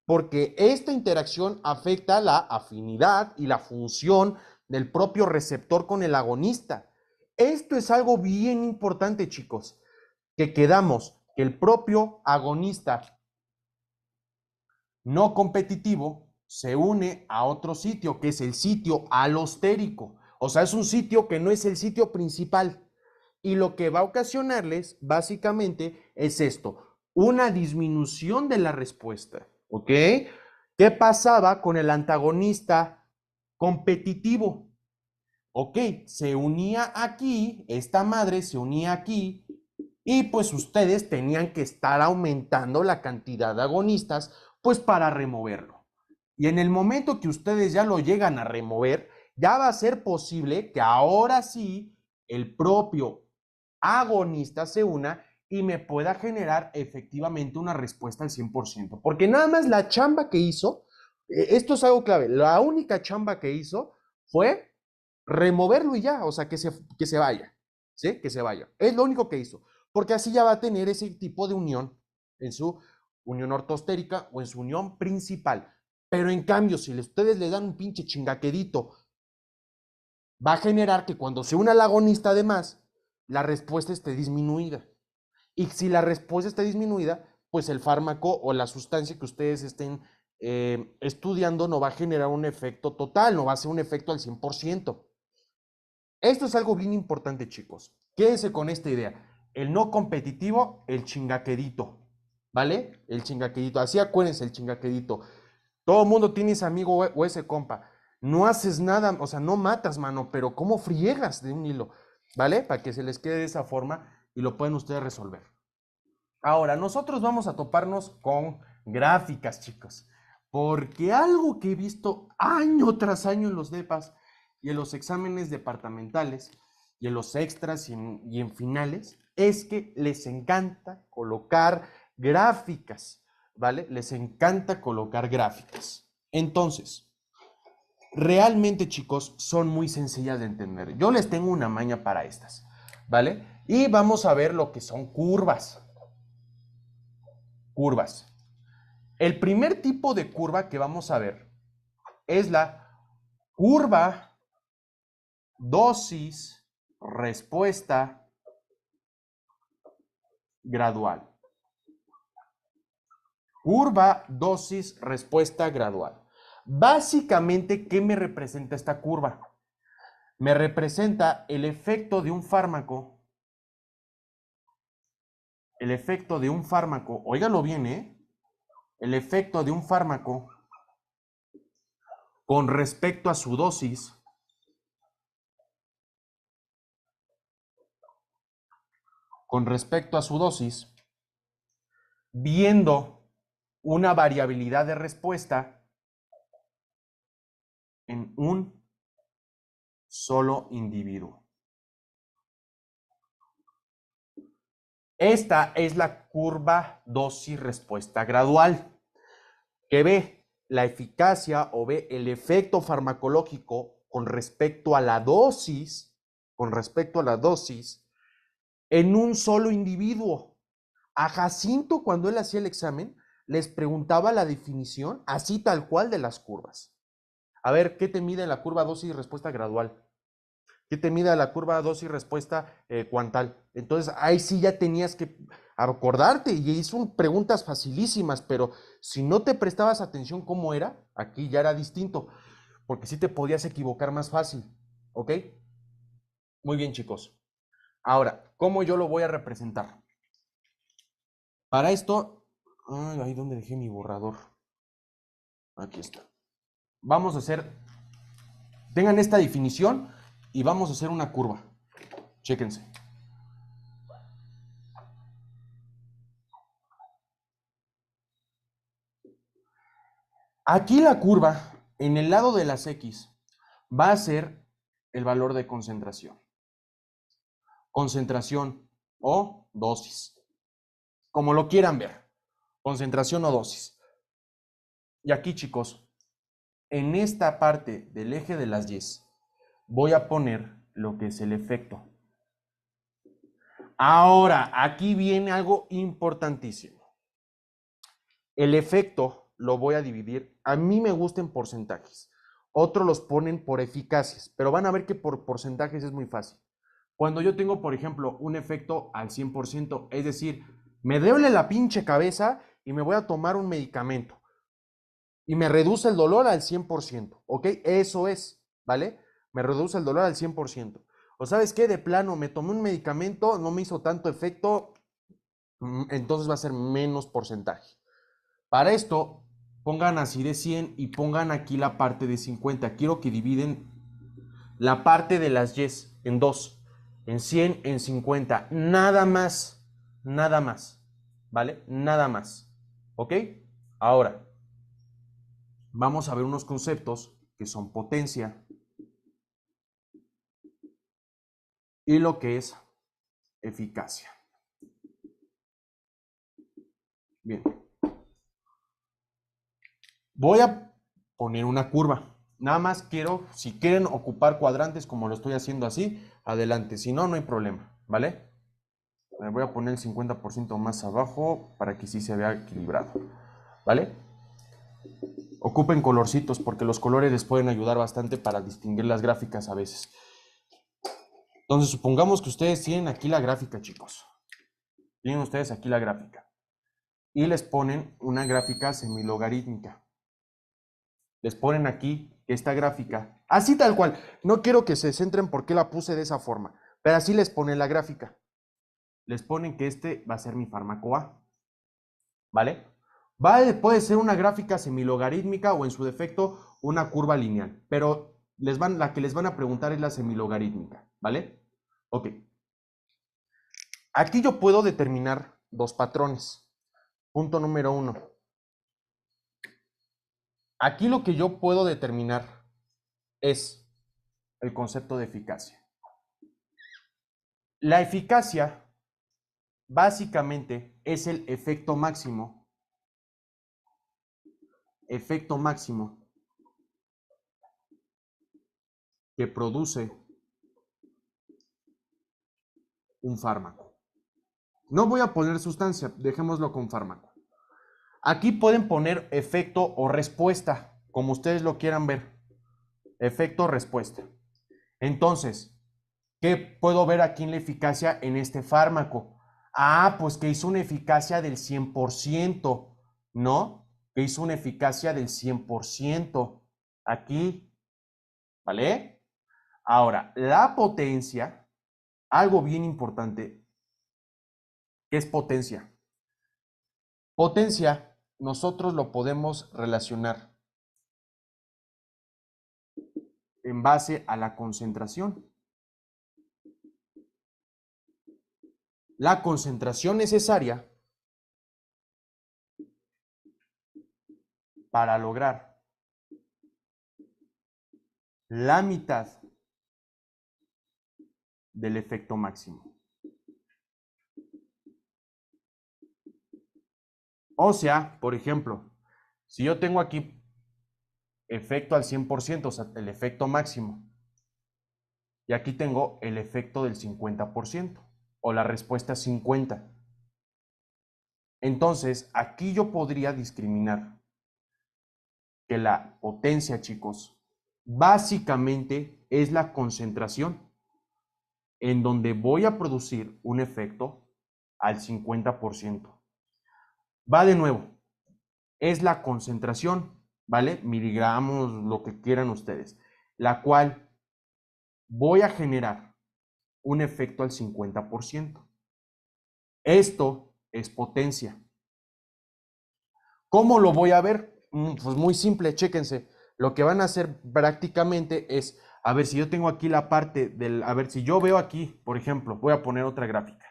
porque esta interacción afecta la afinidad y la función del propio receptor con el agonista. Esto es algo bien importante, chicos, que quedamos que el propio agonista no competitivo se une a otro sitio, que es el sitio alostérico. O sea, es un sitio que no es el sitio principal. Y lo que va a ocasionarles, básicamente, es esto, una disminución de la respuesta. ¿Ok? ¿Qué pasaba con el antagonista competitivo? Ok, se unía aquí, esta madre se unía aquí, y pues ustedes tenían que estar aumentando la cantidad de agonistas, pues para removerlo. Y en el momento que ustedes ya lo llegan a remover, ya va a ser posible que ahora sí el propio agonista se una y me pueda generar efectivamente una respuesta al 100%. Porque nada más la chamba que hizo, esto es algo clave, la única chamba que hizo fue removerlo y ya, o sea, que se vaya, ¿sí? Que se vaya. Es lo único que hizo, porque así ya va a tener ese tipo de unión en su unión ortostérica o en su unión principal. Pero en cambio, si ustedes le dan un pinche chingaquedito, va a generar que cuando se una el agonista además, la respuesta esté disminuida. Y si la respuesta está disminuida, pues el fármaco o la sustancia que ustedes estén estudiando no va a generar un efecto total, no va a ser un efecto al 100%. Esto es algo bien importante, chicos. Quédense con esta idea. El no competitivo, el chingaquedito. ¿Vale? El chingaquedito. Así acuérdense, el chingaquedito. Todo el mundo tiene ese amigo o ese compa. No haces nada, o sea, no matas, mano, pero ¿cómo friegas de un hilo? ¿Vale? Para que se les quede de esa forma y lo pueden ustedes resolver. Ahora, nosotros vamos a toparnos con gráficas, chicos, porque algo que he visto año tras año en los DEPAS y en los exámenes departamentales y en los extras y en finales es que les encanta colocar gráficas, ¿vale? Les encanta colocar gráficas. Entonces, realmente, chicos, son muy sencillas de entender. Yo les tengo una maña para estas, ¿vale? Y vamos a ver lo que son curvas. Curvas. El primer tipo de curva que vamos a ver es la curva dosis respuesta gradual. Curva dosis respuesta gradual. Básicamente, ¿qué me representa esta curva? Me representa el efecto de un fármaco. El efecto de un fármaco, óigalo bien, el efecto de un fármaco con respecto a su dosis, viendo una variabilidad de respuesta en un solo individuo. Esta es la curva dosis-respuesta gradual, que ve la eficacia o ve el efecto farmacológico con respecto a la dosis, en un solo individuo. A Jacinto, cuando él hacía el examen, les preguntaba la definición, así tal cual, de las curvas. A ver, ¿qué te mide la curva dosis-respuesta gradual? ¿Qué te mide la curva dosis-respuesta cuantal? Entonces, ahí sí ya tenías que acordarte y son preguntas facilísimas, pero si no te prestabas atención cómo era, aquí ya era distinto. porque sí te podías equivocar más fácil, ¿ok? Muy bien, chicos. Ahora, ¿cómo yo lo voy a representar? Para esto, ay, ahí donde dejé mi borrador. Aquí está. Vamos a hacer, tengan esta definición y vamos a hacer una curva. Chéquense. Aquí la curva, en el lado de las X, va a ser el valor de concentración. Concentración o dosis. Como lo quieran ver. Concentración o dosis. Y aquí, chicos, en esta parte del eje de las Y, voy a poner lo que es el efecto. Ahora, aquí viene algo importantísimo. El efecto lo voy a dividir, a mí me gusta en porcentajes. Otros los ponen por eficacias, pero van a ver que por porcentajes es muy fácil. Cuando yo tengo, por ejemplo, un efecto al 100%, es decir, me duele la pinche cabeza y me voy a tomar un medicamento y me reduce el dolor al 100%, ¿ok? Eso es, ¿vale? Me reduce el dolor al 100%. O sabes qué, de plano, me tomé un medicamento, no me hizo tanto efecto, entonces va a ser menos porcentaje. Para esto, pongan así de 100 y pongan aquí la parte de 50. Quiero que dividen la parte de las Y's en dos, en 100, en 50. Nada más, ¿vale? Nada más, ¿ok? Ahora, vamos a ver unos conceptos que son potencia y lo que es eficacia. Bien. Voy a poner una curva. Nada más quiero, si quieren ocupar cuadrantes como lo estoy haciendo así, adelante. Si no, no hay problema, ¿vale? Me voy a poner el 50% más abajo para que sí se vea equilibrado, ¿vale? Ocupen colorcitos porque los colores les pueden ayudar bastante para distinguir las gráficas a veces. Entonces, supongamos que ustedes tienen aquí la gráfica, chicos. Tienen ustedes aquí la gráfica. Y les ponen una gráfica semilogarítmica. Les ponen aquí esta gráfica, así tal cual. No quiero que se centren por qué la puse de esa forma, pero así les ponen la gráfica. Les ponen que este va a ser mi fármaco A, ¿vale? Puede ser una gráfica semilogarítmica o en su defecto una curva lineal, pero la que les van a preguntar es la semilogarítmica, ¿vale? Ok. Aquí yo puedo determinar dos patrones. Punto número 1. Aquí lo que yo puedo determinar es el concepto de eficacia. La eficacia básicamente es el efecto máximo que produce un fármaco. No voy a poner sustancia, dejémoslo con fármaco. Aquí pueden poner efecto o respuesta, como ustedes lo quieran ver. Efecto o respuesta. Entonces, ¿qué puedo ver aquí en la eficacia en este fármaco? Ah, pues que hizo una eficacia del 100%, ¿no? Que hizo una eficacia del 100%. Aquí, ¿vale? Ahora, la potencia, algo bien importante, ¿qué es potencia? Potencia, nosotros lo podemos relacionar en base a la concentración. La concentración necesaria para lograr la mitad del efecto máximo. O sea, por ejemplo, si yo tengo aquí efecto al 100%, o sea, el efecto máximo, y aquí tengo el efecto del 50%, o la respuesta 50. Entonces, aquí yo podría discriminar que la potencia, chicos, básicamente es la concentración en donde voy a producir un efecto al 50%. Va de nuevo, es la concentración ¿vale? Miligramos, lo que quieran ustedes, la cual voy a generar un efecto al 50%. Esto es potencia. ¿Cómo lo voy a ver? Pues muy simple, chéquense. Lo que van a hacer prácticamente es, a ver, si yo tengo aquí la parte del, a ver, si yo veo aquí, por ejemplo, voy a poner otra gráfica.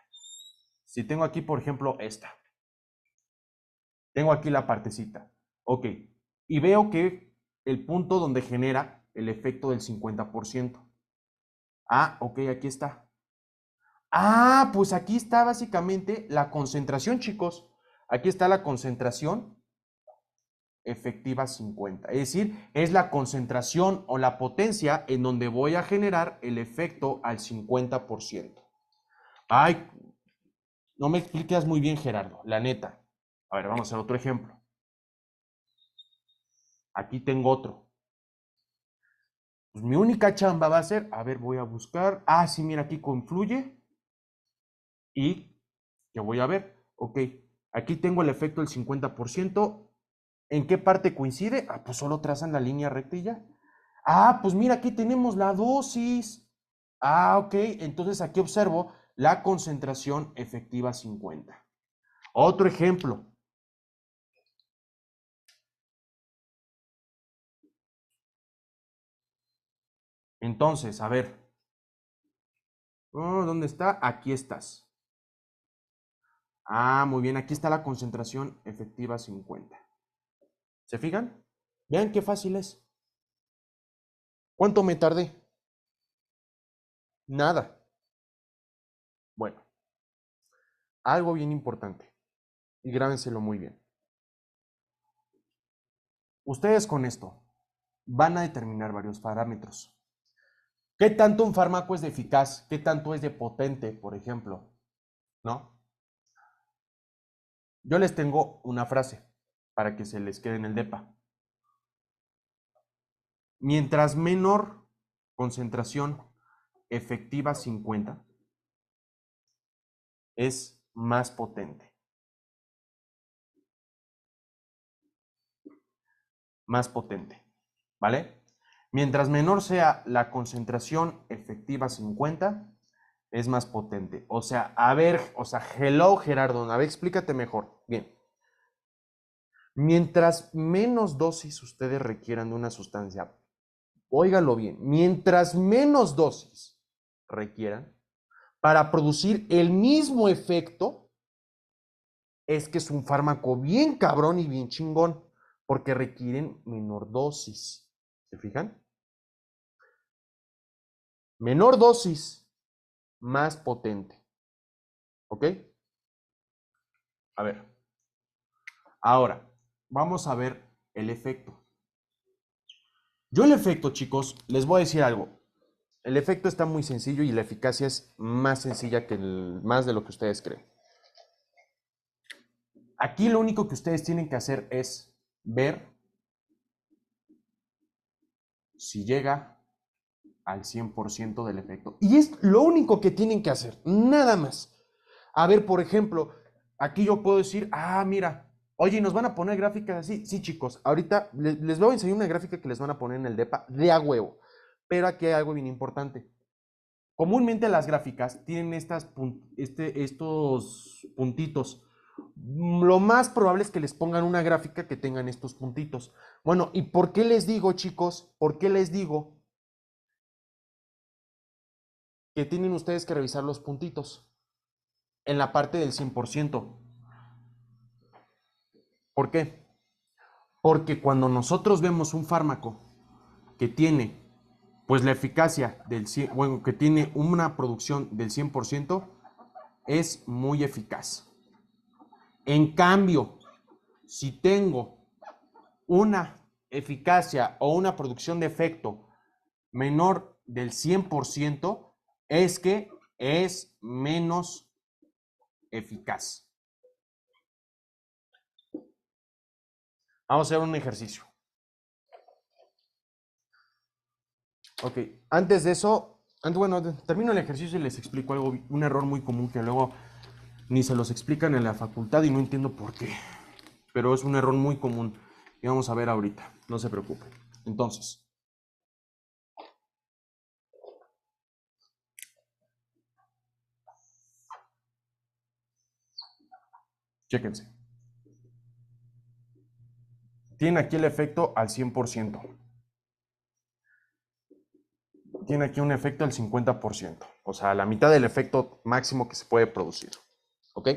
Si tengo aquí, por ejemplo, esta. Tengo aquí la partecita. Ok. Y veo que el punto donde genera el efecto del 50%. Ah, ok, aquí está. Ah, pues aquí está básicamente la concentración, chicos. Aquí está la concentración efectiva 50. Es decir, es la concentración o la potencia en donde voy a generar el efecto al 50%. Ay, no me explicas muy bien, Gerardo, la neta. A ver, vamos a hacer otro ejemplo. Aquí tengo otro. Pues mi única chamba va a ser, a ver, voy a buscar. Ah, sí, mira, aquí confluye. Y que voy a ver. Ok, aquí tengo el efecto del 50%. ¿En qué parte coincide? Ah, pues solo trazan la línea recta y ya. Ah, pues mira, aquí tenemos la dosis. Ah, ok, entonces aquí observo la concentración efectiva 50. Otro ejemplo. Entonces, a ver. Oh, ¿dónde está? Aquí estás. Ah, muy bien, aquí está la concentración efectiva 50. ¿Se fijan? Vean qué fácil es. ¿Cuánto me tardé? Nada. Bueno, algo bien importante. Y grábenselo muy bien. Ustedes con esto van a determinar varios parámetros. ¿Qué tanto un fármaco es de eficaz? ¿Qué tanto es de potente, por ejemplo? ¿No? Yo les tengo una frase para que se les quede en el depa. Mientras menor concentración efectiva 50 es más potente. Más potente. ¿Vale? Mientras menor sea la concentración efectiva 50, es más potente. O sea, a ver, o sea, hello Gerardo, a ver, explícate mejor. Bien. Mientras menos dosis ustedes requieran de una sustancia, óigalo bien, mientras menos dosis requieran para producir el mismo efecto, es que es un fármaco bien cabrón y bien chingón, porque requieren menor dosis. ¿Se fijan? Menor dosis, más potente. ¿Ok? A ver. Ahora, vamos a ver el efecto. Yo el efecto, chicos, les voy a decir algo. El efecto está muy sencillo y la eficacia es más sencilla que más de lo que ustedes creen. Aquí lo único que ustedes tienen que hacer es ver si llega al 100% del efecto. Y es lo único que tienen que hacer, nada más. A ver, por ejemplo, aquí yo puedo decir, ah, mira, oye, ¿nos van a poner gráficas así? Sí, chicos, ahorita les voy a enseñar una gráfica que les van a poner en el DEPA de a huevo. Pero aquí hay algo bien importante. Comúnmente las gráficas tienen estos puntitos. Lo más probable es que les pongan una gráfica que tengan estos puntitos. Bueno, ¿y por qué les digo, chicos? ¿Por qué les digo que tienen ustedes que revisar los puntitos en la parte del 100%? ¿Por qué? Porque cuando nosotros vemos un fármaco que tiene pues la eficacia del 100, bueno, que tiene una producción del 100%, es muy eficaz. En cambio, si tengo una eficacia o una producción de efecto menor del 100%, es que es menos eficaz. Vamos a hacer un ejercicio. Ok, antes de eso, bueno, termino el ejercicio y les explico algo, un error muy común que luego ni se los explican en la facultad y no entiendo por qué, pero es un error muy común. y vamos a ver ahorita, no se preocupen. Entonces, chéquense. Tiene aquí el efecto al 100%. Tiene aquí un efecto al 50%. O sea, la mitad del efecto máximo que se puede producir. ¿Ok?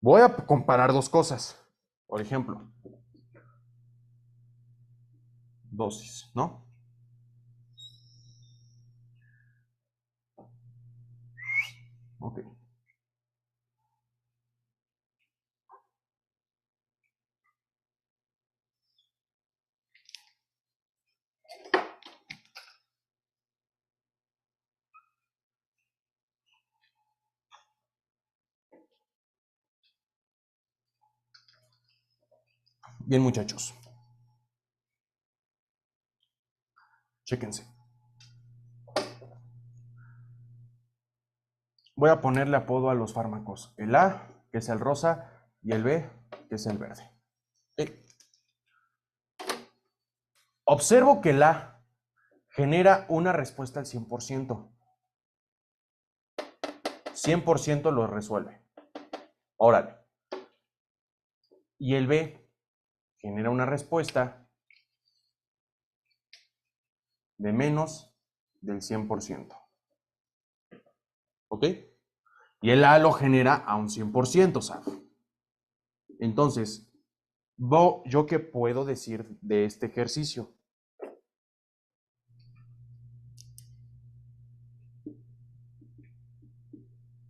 Voy a comparar dos cosas. Por ejemplo, dosis, ¿no? Ok. Bien, muchachos. Chéquense. Voy a ponerle apodo a los fármacos. El A, que es el rosa, y el B, que es el verde. ¿Ok? Observo que el A genera una respuesta al 100%. 100% lo resuelve. Órale. Y el B genera una respuesta de menos del 100%. ¿Ok? Y el A lo genera a un 100%, ¿sabes? Entonces, ¿yo qué puedo decir de este ejercicio?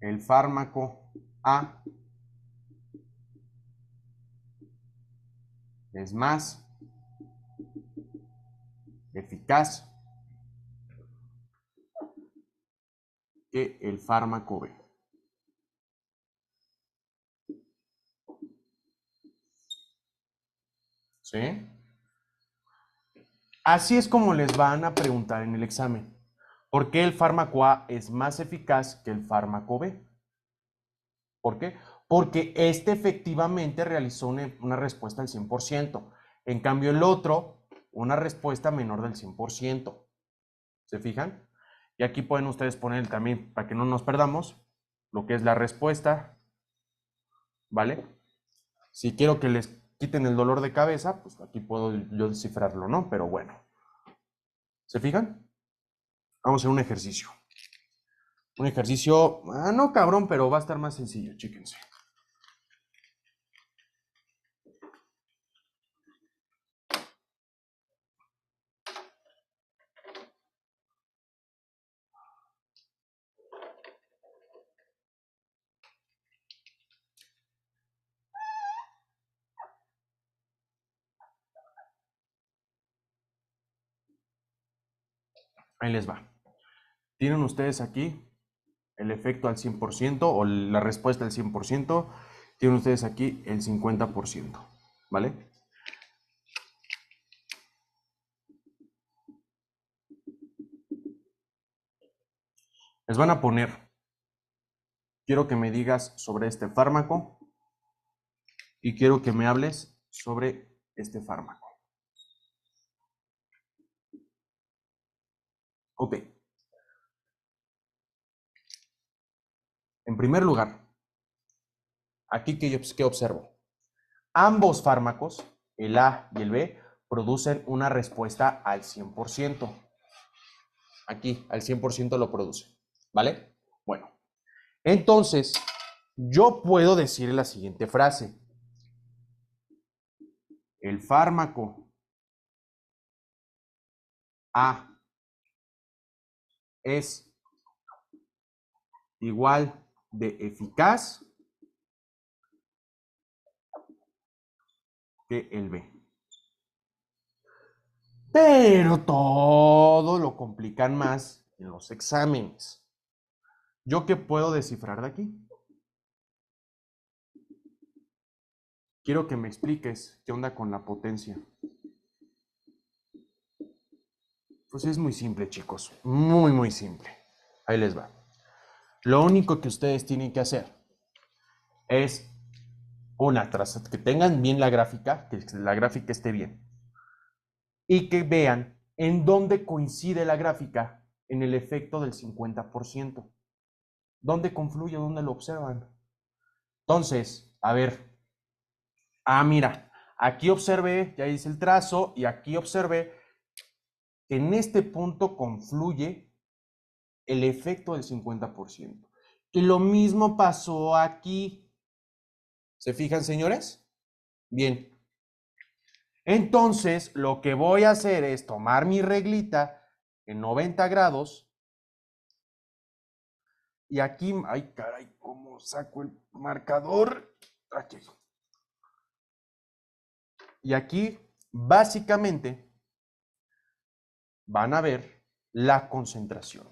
El fármaco A es más eficaz que el fármaco B. ¿Sí? Así es como les van a preguntar en el examen. ¿Por qué el fármaco A es más eficaz que el fármaco B? ¿Por qué? Porque este efectivamente realizó una respuesta al 100%. En cambio, el otro, una respuesta menor del 100%. ¿Se fijan? Y aquí pueden ustedes poner también, para que no nos perdamos, lo que es la respuesta, ¿vale? Si quiero que les quiten el dolor de cabeza, pues aquí puedo yo descifrarlo, ¿no? Pero bueno. ¿Se fijan? Vamos a hacer un ejercicio. Un ejercicio, no cabrón, pero va a estar más sencillo, chíquense. Ahí les va. Tienen ustedes aquí el efecto al 100% o la respuesta al 100%. Tienen ustedes aquí el 50%, ¿vale? Les van a poner, quiero que me digas sobre este fármaco y quiero que me hables sobre este fármaco. Ok. En primer lugar, aquí ¿qué observo? Ambos fármacos, el A y el B, producen una respuesta al 100%. Aquí, al 100% lo produce, ¿vale? Bueno, entonces, yo puedo decir la siguiente frase. El fármaco A es igual de eficaz que el B. Pero todo lo complican más en los exámenes. ¿Yo qué puedo descifrar de aquí? Quiero que me expliques qué onda con la potencia. Pues es muy simple, chicos. Muy, muy simple. Ahí les va. Lo único que ustedes tienen que hacer es que tengan bien la gráfica, que la gráfica esté bien. Y que vean en dónde coincide la gráfica en el efecto del 50%. ¿Dónde confluye? ¿Dónde lo observan? Entonces, a ver. Mira, aquí observé, ya hice el trazo, y aquí observé que en este punto confluye el efecto del 50%. Y lo mismo pasó aquí. ¿Se fijan, señores? Bien. Entonces, lo que voy a hacer es tomar mi reglita en 90 grados. Y aquí, ay, caray, ¿cómo saco el marcador? Aquí. Y aquí, básicamente, van a ver la concentración.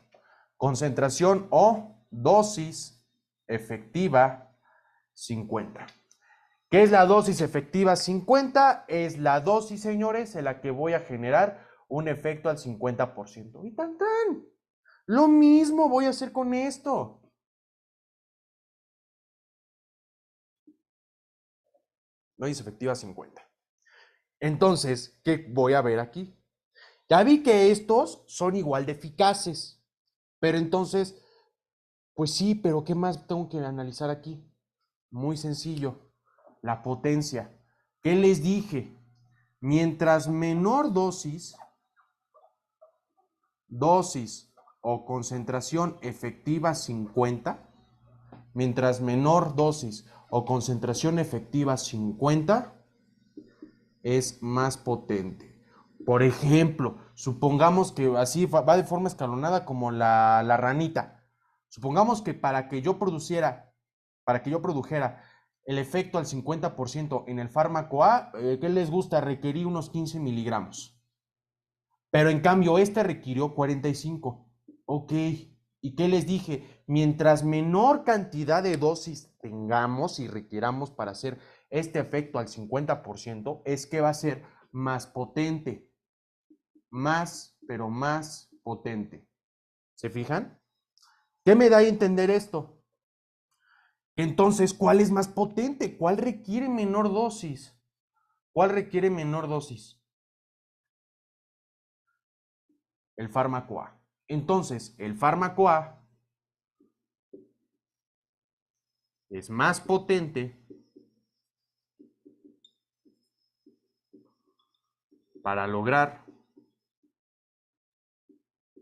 Concentración o dosis efectiva 50. ¿Qué es la dosis efectiva 50? Es la dosis, señores, en la que voy a generar un efecto al 50%. Y tan tan. Lo mismo voy a hacer con esto. Dosis efectiva 50. Entonces, ¿qué voy a ver aquí? Ya vi que estos son igual de eficaces. Pero entonces, pues sí, pero ¿qué más tengo que analizar aquí? Muy sencillo. La potencia. ¿Qué les dije? Mientras menor dosis o concentración efectiva 50, mientras menor dosis o concentración efectiva 50, es más potente. Por ejemplo, supongamos que así va de forma escalonada como la ranita. Supongamos que para que yo produjera el efecto al 50% en el fármaco A, ¿qué les gusta? Requerí unos 15 miligramos. Pero en cambio, este requirió 45. Ok. ¿Y qué les dije? Mientras menor cantidad de dosis tengamos y requiramos para hacer este efecto al 50%, es que va a ser más potente. Más, pero más potente. ¿Se fijan? ¿Qué me da a entender esto? Entonces, ¿cuál es más potente? ¿Cuál requiere menor dosis? ¿Cuál requiere menor dosis? El fármaco A. Entonces, el fármaco A es más potente para lograr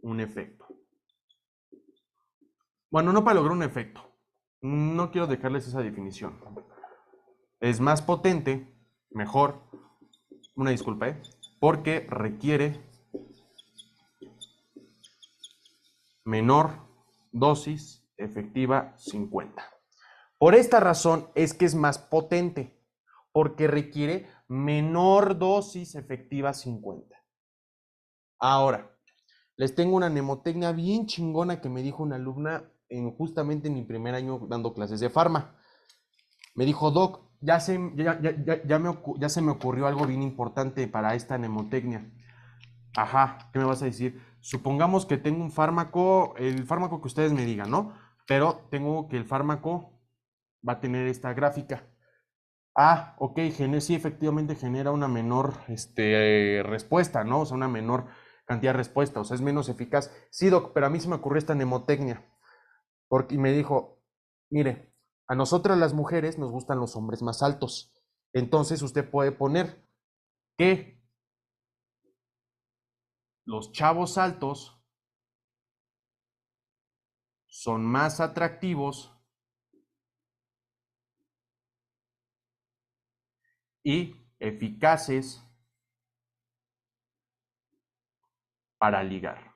un efecto. Bueno, no para lograr un efecto. No quiero dejarles esa definición. Es más potente, mejor, una disculpa, porque requiere menor dosis efectiva 50. Por esta razón es que es más potente, porque requiere menor dosis efectiva 50. Ahora, les tengo una mnemotecnia bien chingona que me dijo una alumna justamente en mi primer año dando clases de farma. Me dijo, Doc, ya se me ocurrió algo bien importante para esta mnemotecnia. Ajá, ¿qué me vas a decir? Supongamos que tengo un fármaco, el fármaco que ustedes me digan, ¿no? Pero tengo que el fármaco va a tener esta gráfica. Ok, sí, efectivamente genera una menor respuesta, ¿no? O sea, una menor cantidad de respuesta, o sea, es menos eficaz. Sí, Doc, pero a mí se me ocurrió esta mnemotecnia, porque me dijo, mire, a nosotras las mujeres nos gustan los hombres más altos. Entonces usted puede poner que los chavos altos son más atractivos y eficaces para ligar.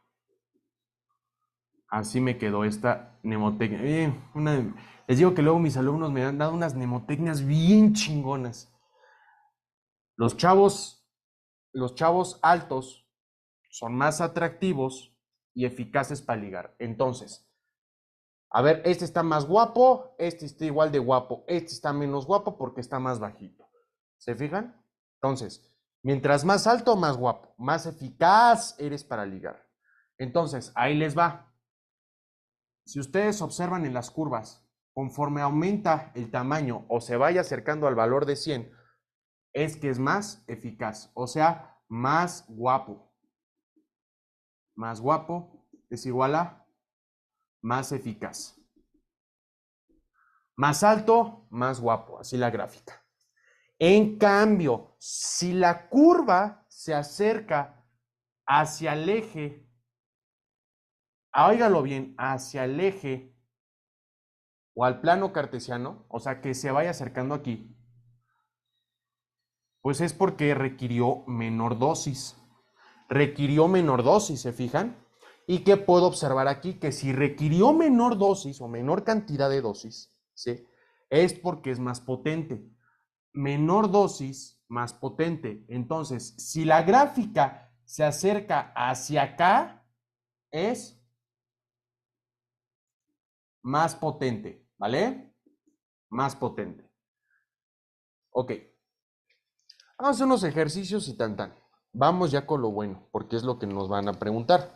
Así me quedó esta mnemotecnia. Les digo que luego mis alumnos me han dado unas mnemotecnias bien chingonas. Los chavos altos son más atractivos y eficaces para ligar. Entonces, a ver, este está más guapo, este está igual de guapo, este está menos guapo porque está más bajito. ¿Se fijan? Entonces, mientras más alto, más guapo, más eficaz eres para ligar. Entonces, ahí les va. Si ustedes observan en las curvas, conforme aumenta el tamaño o se vaya acercando al valor de 100, es que es más eficaz, o sea, más guapo. Más guapo es igual a más eficaz. Más alto, más guapo, así la gráfica. En cambio, si la curva se acerca hacia el eje, óigalo bien, hacia el eje o al plano cartesiano, o sea, que se vaya acercando aquí, pues es porque requirió menor dosis. Requirió menor dosis, ¿se fijan? ¿Y qué puedo observar aquí? Que si requirió menor dosis o menor cantidad de dosis, ¿sí? Es porque es más potente. Menor dosis, más potente. Entonces, si la gráfica se acerca hacia acá, es más potente, ¿vale? Más potente. Ok. Vamos a hacer unos ejercicios y tan tan. Vamos ya con lo bueno, porque es lo que nos van a preguntar.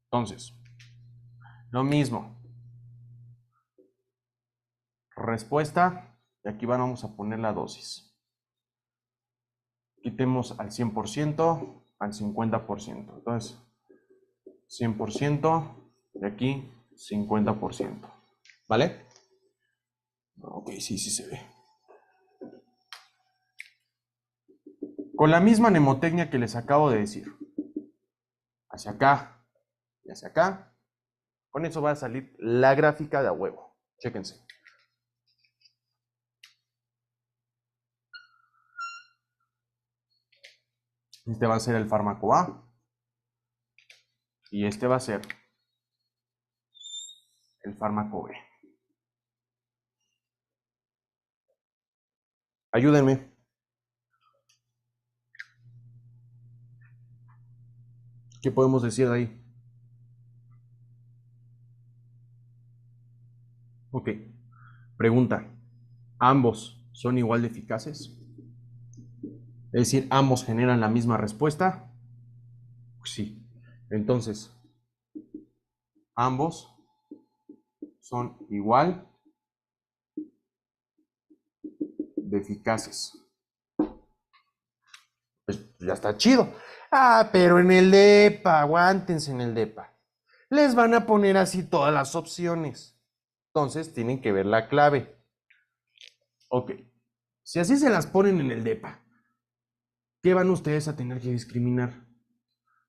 Entonces, lo mismo. Respuesta, y aquí vamos a poner la dosis. Quitemos al 100%, al 50%. Entonces, 100% y aquí 50%. ¿Vale? Ok, sí, sí se ve. Con la misma mnemotecnia que les acabo de decir. Hacia acá y hacia acá. Con eso va a salir la gráfica de a huevo. Chéquense. Este va a ser el fármaco A. Y este va a ser el fármaco B. Ayúdenme. ¿Qué podemos decir de ahí? Ok. Pregunta. ¿Ambos son igual de eficaces? Es decir, ¿ambos generan la misma respuesta? Pues sí. Entonces, ambos son igual de eficaces. Pues ya está chido. Ah, pero en el DEPA, aguántense en el DEPA. Les van a poner así todas las opciones. Entonces tienen que ver la clave. Ok. Si así se las ponen en el DEPA, ¿qué van ustedes a tener que discriminar?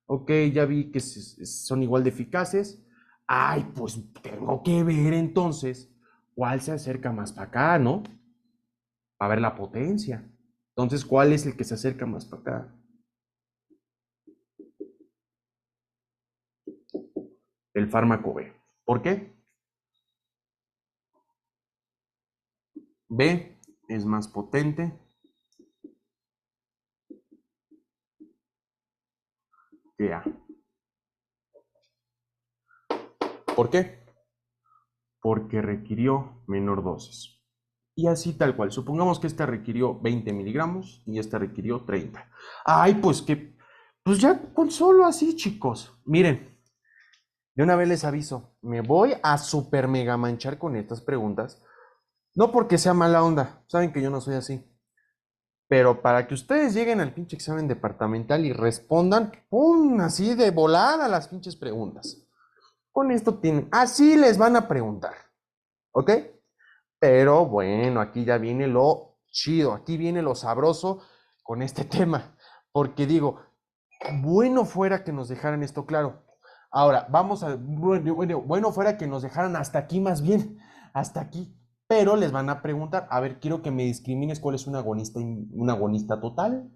Ok, ya vi que son igual de eficaces. Ay, pues tengo que ver entonces cuál se acerca más para acá, ¿no? A ver la potencia. Entonces, ¿cuál es el que se acerca más para acá? El fármaco B. ¿Por qué? B es más potente que A. ¿Por qué? Porque requirió menor dosis. Y así tal cual. Supongamos que esta requirió 20 miligramos y esta requirió 30. Ay, pues que, pues ya con solo así, chicos. Miren, de una vez les aviso, me voy a super mega manchar con estas preguntas. No porque sea mala onda, saben que yo no soy así. Pero para que ustedes lleguen al pinche examen departamental y respondan, ¡pum! Así de volada las pinches preguntas. Con esto tienen, así les van a preguntar, ¿ok? Pero bueno, aquí ya viene lo chido, aquí viene lo sabroso con este tema, porque digo, bueno fuera que nos dejaran esto claro. Ahora, vamos a, bueno fuera que nos dejaran hasta aquí más bien, hasta aquí. Pero les van a preguntar, a ver, quiero que me discrimines cuál es un agonista total.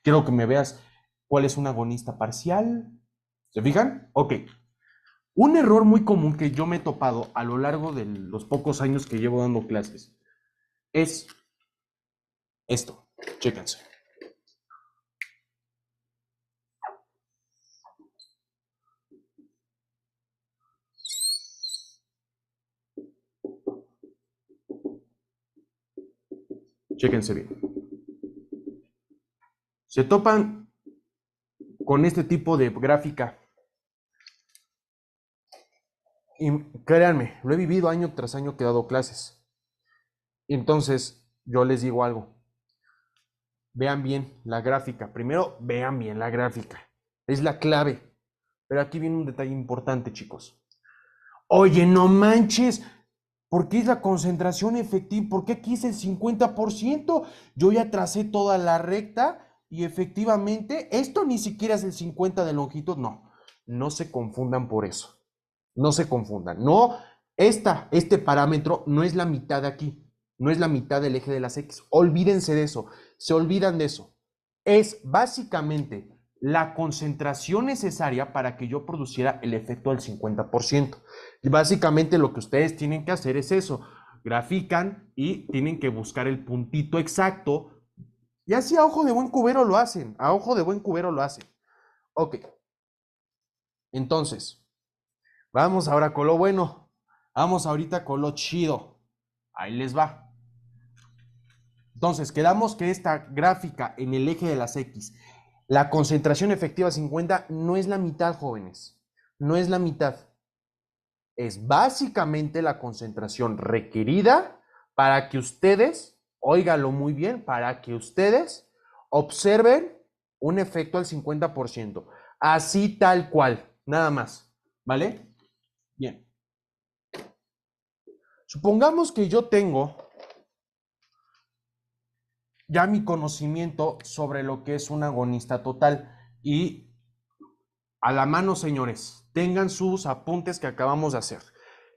Quiero que me veas cuál es un agonista parcial. ¿Se fijan? Ok. Un error muy común que yo me he topado a lo largo de los pocos años que llevo dando clases es Esto, chéquense. Chéquense bien. Se topan con este tipo de gráfica. Y créanme, lo he vivido año tras año que he dado clases. Entonces, yo les digo algo. Vean bien la gráfica. Primero, vean bien la gráfica. Es la clave. Pero aquí viene un detalle importante, chicos. Oye, no manches. ¿Por qué es la concentración efectiva? ¿Por qué aquí es el 50%? Yo ya tracé toda la recta y efectivamente esto ni siquiera es el 50 de longitud. No, no se confundan por eso. No se confundan. No, este parámetro no es la mitad de aquí. No es la mitad del eje de las X. Olvídense de eso. Se olvidan de eso. Es básicamente la concentración necesaria para que yo produciera el efecto del 50%. Y básicamente lo que ustedes tienen que hacer es eso. Grafican y tienen que buscar el puntito exacto. Y así a ojo de buen cubero lo hacen. A ojo de buen cubero lo hacen. Ok. Entonces, vamos ahora con lo bueno. Vamos ahorita con lo chido. Ahí les va. Entonces, quedamos que esta gráfica en el eje de las X, la concentración efectiva 50 no es la mitad, jóvenes. No es la mitad. Es básicamente la concentración requerida para que ustedes, óigalo muy bien, para que ustedes observen un efecto al 50%. Así tal cual, nada más. ¿Vale? Bien. Supongamos que yo tengo ya mi conocimiento sobre lo que es un agonista total y a la mano, señores, tengan sus apuntes que acabamos de hacer.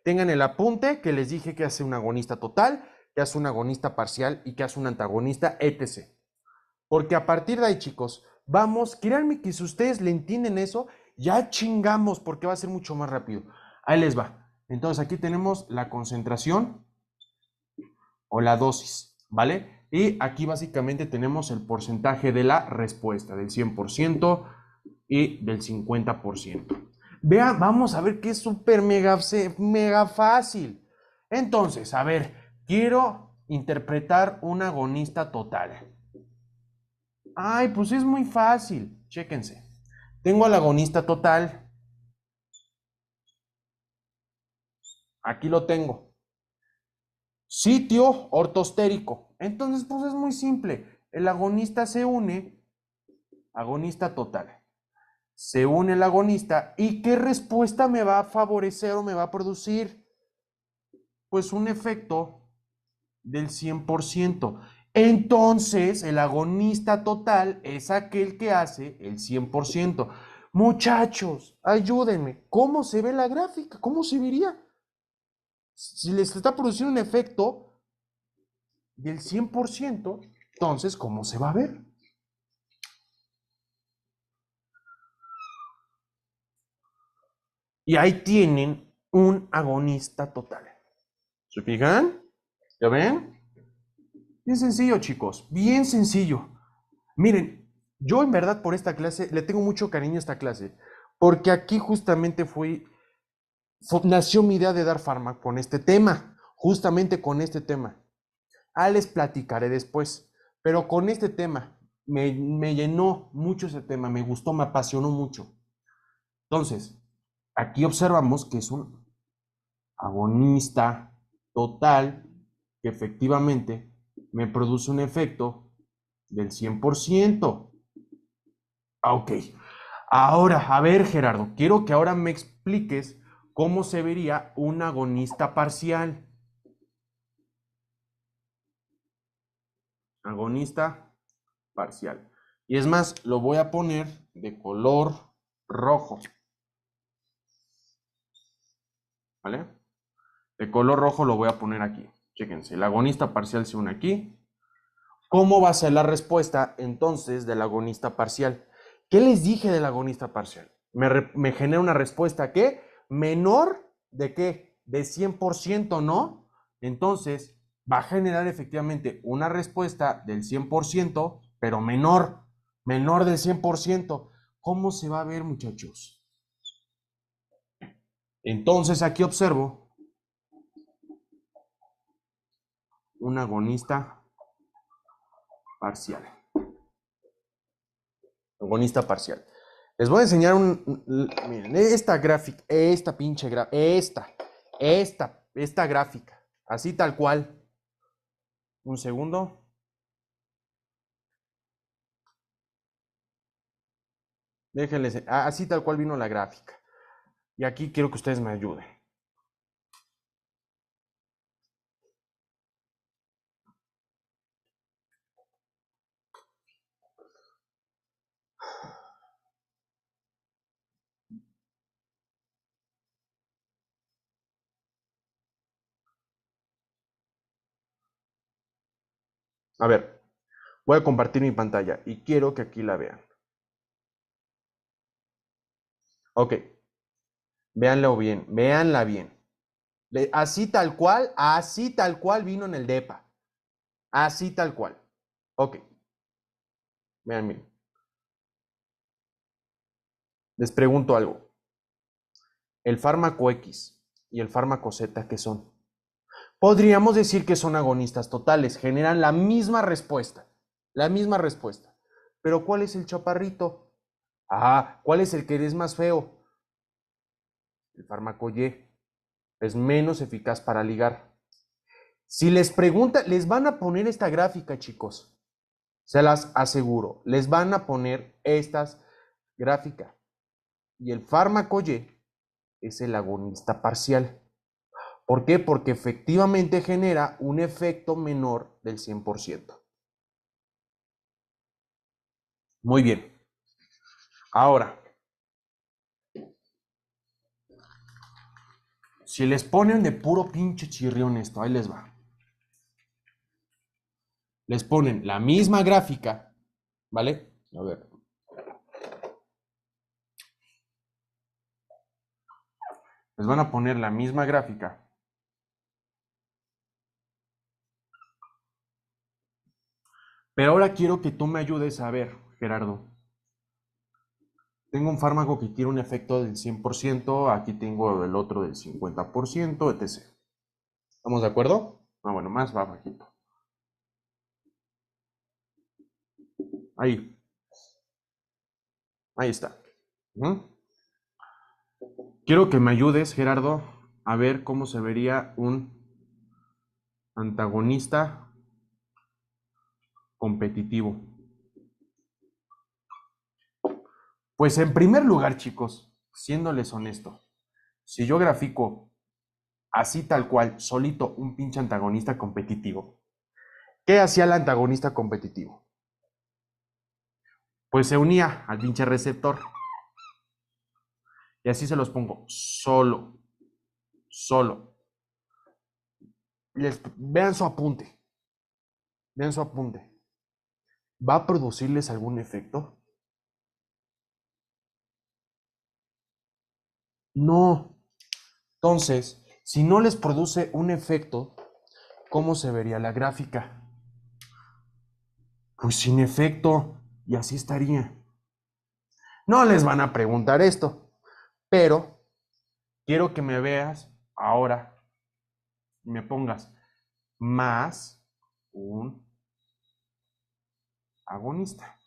Tengan el apunte que les dije que hace un agonista total, que hace un agonista parcial y que hace un antagonista, etc. Porque a partir de ahí, chicos, vamos, créanme que si ustedes le entienden eso, ya chingamos porque va a ser mucho más rápido. Ahí les va. Entonces aquí tenemos la concentración o la dosis, ¿vale? Y aquí básicamente tenemos el porcentaje de la respuesta, del 100% y del 50%. Vean, vamos a ver que es súper mega fácil. Entonces, a ver, quiero interpretar un agonista total. Ay, pues es muy fácil. Chéquense. Tengo al agonista total. Aquí lo tengo. Sitio ortostérico. Entonces, pues es muy simple. El agonista se une, agonista total. Se une el agonista y ¿qué respuesta me va a favorecer o me va a producir? Pues un efecto del 100%. Entonces, el agonista total es aquel que hace el 100%. Muchachos, ayúdenme. ¿Cómo se ve la gráfica? ¿Cómo se vería? Si les está produciendo un efecto del 100%, entonces, ¿cómo se va a ver? Y ahí tienen un agonista total. ¿Se fijan? ¿Ya ven? Bien sencillo, chicos, bien sencillo. Miren, yo en verdad por esta clase le tengo mucho cariño a esta clase, porque aquí justamente nació mi idea de dar fármaco con este tema, justamente con este tema. Les platicaré después, pero con este tema me llenó mucho ese tema, me gustó, me apasionó mucho. Entonces, aquí observamos que es un agonista total que efectivamente me produce un efecto del 100%. Ok. Ahora, a ver, Gerardo, quiero que ahora me expliques cómo se vería un agonista parcial. Agonista parcial. Y es más, lo voy a poner de color rojo. ¿Vale? De color rojo lo voy a poner aquí. Chéquense, el agonista parcial se une aquí. ¿Cómo va a ser la respuesta entonces del agonista parcial? ¿Qué les dije del agonista parcial? Me genera una respuesta ¿qué? Menor de ¿qué? De 100%, ¿no? Entonces, va a generar efectivamente una respuesta del 100%, pero menor del 100%. ¿Cómo se va a ver, muchachos? Entonces aquí observo un agonista parcial. Agonista parcial. Les voy a enseñar miren, esta gráfica, esta pinche gráfica, esta gráfica, así tal cual. Un segundo. Déjenles, así tal cual vino la gráfica. Y aquí quiero que ustedes me ayuden. A ver, voy a compartir mi pantalla y quiero que aquí la vean. Ok, véanla bien, véanla bien. Así tal cual vino en el DEPA. Así tal cual. Ok, vean, miren. Les pregunto algo. El fármaco X y el fármaco Z, ¿qué son? Podríamos decir que son agonistas totales, generan la misma respuesta. La misma respuesta. Pero ¿cuál es el chaparrito? ¿Cuál es el que es más feo? El fármaco Y. Es menos eficaz para ligar. Si les preguntan, les van a poner esta gráfica, chicos. Se las aseguro. Les van a poner estas gráficas. Y el fármaco Y es el agonista parcial. ¿Por qué? Porque efectivamente genera un efecto menor del 100%. Muy bien. Ahora, si les ponen de puro pinche chirrión esto, ahí les va. Les ponen la misma gráfica, ¿vale? A ver. Les van a poner la misma gráfica. Pero ahora quiero que tú me ayudes a ver, Gerardo. Tengo un fármaco que quiere un efecto del 100%, aquí tengo el otro del 50%, etc. ¿Estamos de acuerdo? Bueno, más va bajito. Ahí. Ahí está. Quiero que me ayudes, Gerardo, a ver cómo se vería un antagonista competitivo. Pues en primer lugar, chicos, siéndoles honesto, si yo grafico así tal cual, solito, un pinche antagonista competitivo, ¿qué hacía el antagonista competitivo? Pues se unía al pinche receptor. Y así se los pongo, solo. Vean su apunte, vean su apunte. ¿Va a producirles algún efecto? No. Entonces, si no les produce un efecto, ¿cómo se vería la gráfica? Pues sin efecto, y así estaría. No les van a preguntar esto, pero quiero que me veas ahora y me pongas más un agonista.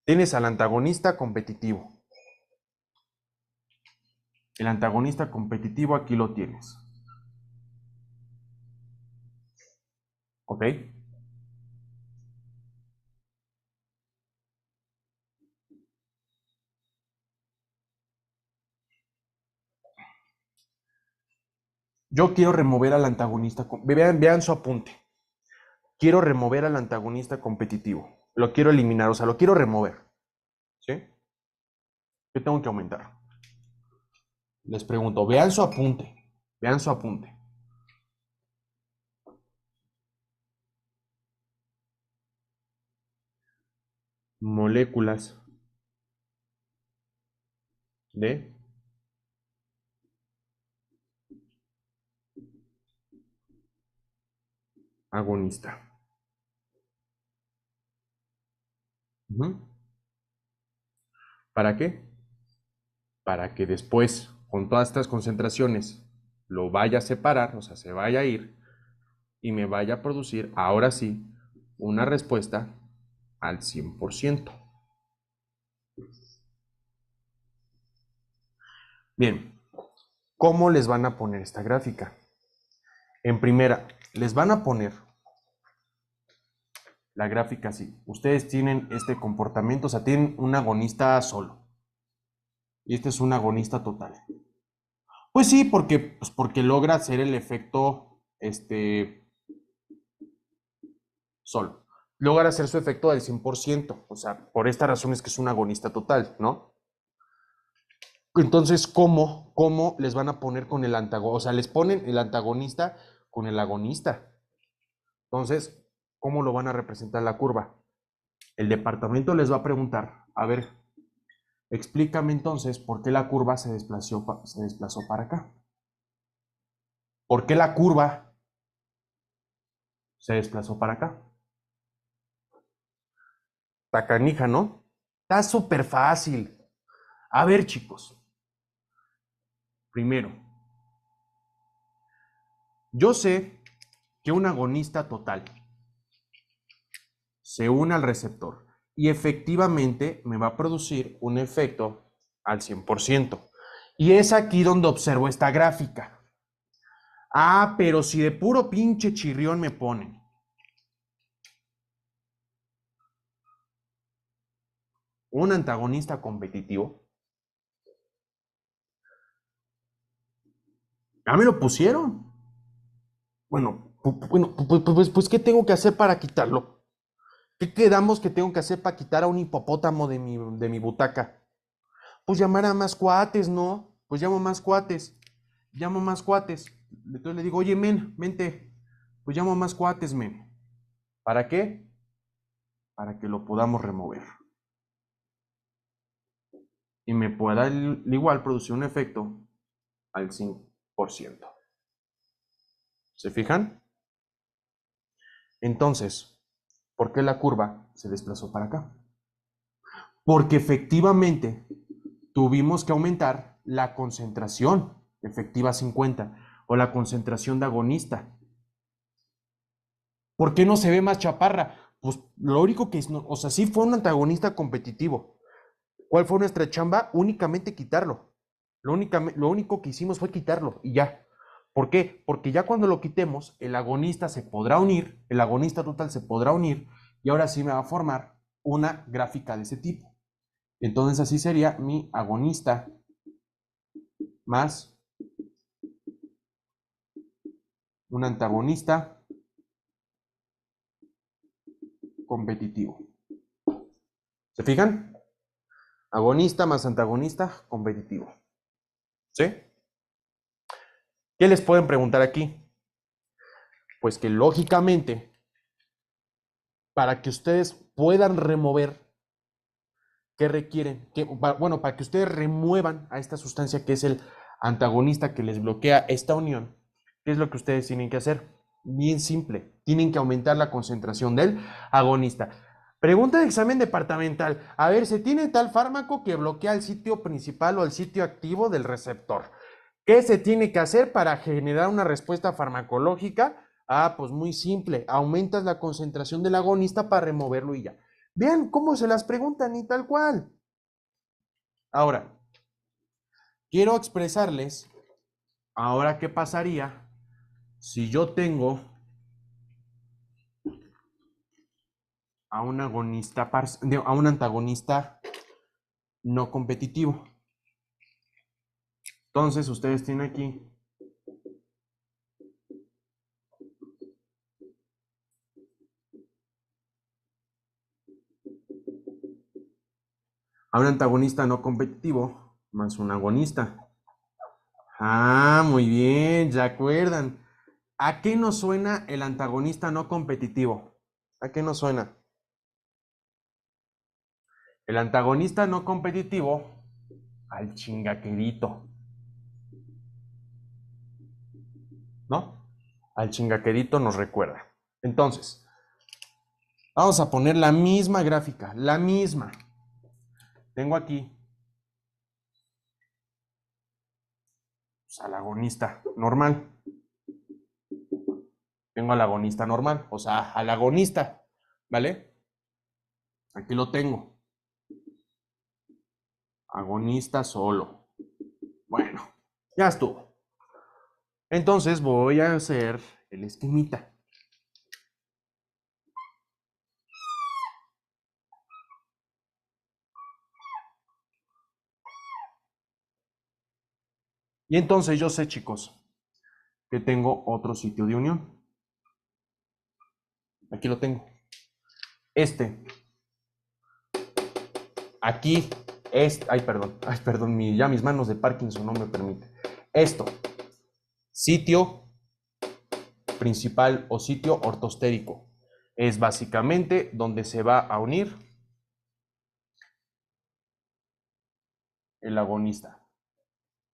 Tienes al antagonista competitivo. El antagonista competitivo aquí lo tienes. ¿Ok? Yo quiero remover al antagonista. Vean su apunte. Quiero remover al antagonista competitivo. Lo quiero eliminar, o sea, lo quiero remover. ¿Sí? ¿Qué tengo que aumentar? Les pregunto, vean su apunte. Vean su apunte. Moléculas de agonista. Ujú. ¿Para qué? Para que después, con todas estas concentraciones, lo vaya a separar, o sea, se vaya a ir y me vaya a producir, ahora sí, una respuesta al 100%. Bien, ¿cómo les van a poner esta gráfica? En primera, les van a poner la gráfica así. Ustedes tienen este comportamiento, o sea, tienen un agonista solo. Y este es un agonista total. Pues sí, porque logra hacer el efecto solo. Logra hacer su efecto del 100%. O sea, por esta razón es que es un agonista total, ¿no? Entonces, ¿cómo les van a poner con el antagonista? O sea, les ponen el antagonista con el agonista. Entonces, ¿cómo lo van a representar la curva? El departamento les va a preguntar, a ver, explícame entonces por qué la curva se desplazó para acá. ¿Por qué la curva se desplazó para acá? Está canija, ¿no? Está súper fácil. A ver, chicos. Primero, yo sé que un agonista total se une al receptor y efectivamente me va a producir un efecto al 100%. Y es aquí donde observo esta gráfica. Ah, pero si de puro pinche chirrión me ponen un antagonista competitivo, ya me lo pusieron. Bueno, pues, ¿qué tengo que hacer para quitarlo? ¿Qué quedamos que tengo que hacer para quitar a un hipopótamo de mi butaca? Pues llamar a más cuates, ¿no? Pues llamo más cuates. Llamo más cuates. Entonces le digo, oye, men, vente. Pues llamo más cuates, men. ¿Para qué? Para que lo podamos remover. Y me pueda igual producir un efecto al 100%. ¿Se fijan? Entonces, ¿por qué la curva se desplazó para acá? Porque efectivamente tuvimos que aumentar la concentración efectiva 50 o la concentración de agonista. ¿Por qué no se ve más chaparra? Pues lo único que es, o sea, sí fue un antagonista competitivo. ¿Cuál fue nuestra chamba? Únicamente quitarlo. Lo único que hicimos fue quitarlo y ya. ¿Por qué? Porque ya cuando lo quitemos, el agonista se podrá unir, el agonista total se podrá unir y ahora sí me va a formar una gráfica de ese tipo. Entonces así sería mi agonista más un antagonista competitivo. ¿Se fijan? Agonista más antagonista competitivo. ¿Sí? ¿Qué les pueden preguntar aquí? Pues que lógicamente, para que ustedes puedan remover, ¿qué requieren? Bueno, para que ustedes remuevan a esta sustancia que es el antagonista que les bloquea esta unión, ¿qué es lo que ustedes tienen que hacer? Bien simple, tienen que aumentar la concentración del agonista. Pregunta de examen departamental. A ver, se tiene tal fármaco que bloquea el sitio principal o el sitio activo del receptor. ¿Qué se tiene que hacer para generar una respuesta farmacológica? Ah, pues muy simple, aumentas la concentración del agonista para removerlo y ya. Vean cómo se las preguntan y tal cual. Ahora, quiero expresarles, ahora qué pasaría si yo tengo a un agonista, a un antagonista no competitivo. Entonces, ustedes tienen aquí a un antagonista no competitivo más un agonista. Ah, muy bien, ¿se acuerdan? ¿A qué nos suena el antagonista no competitivo? ¿A qué nos suena? El antagonista no competitivo al chingaquerito, ¿no? Al chingaquerito nos recuerda. Entonces, vamos a poner la misma gráfica, la misma. Tengo aquí pues, al agonista normal. Tengo al agonista normal, o sea, al agonista, ¿vale? Aquí lo tengo. Agonista solo. Bueno, ya estuvo. Entonces voy a hacer el esquemita. Y entonces yo sé, chicos, que tengo otro sitio de unión. Aquí lo tengo. Este. Aquí. Ay, perdón, ya mis manos de Parkinson no me permiten. Esto. Sitio principal o sitio ortostérico. Es básicamente donde se va a unir el agonista.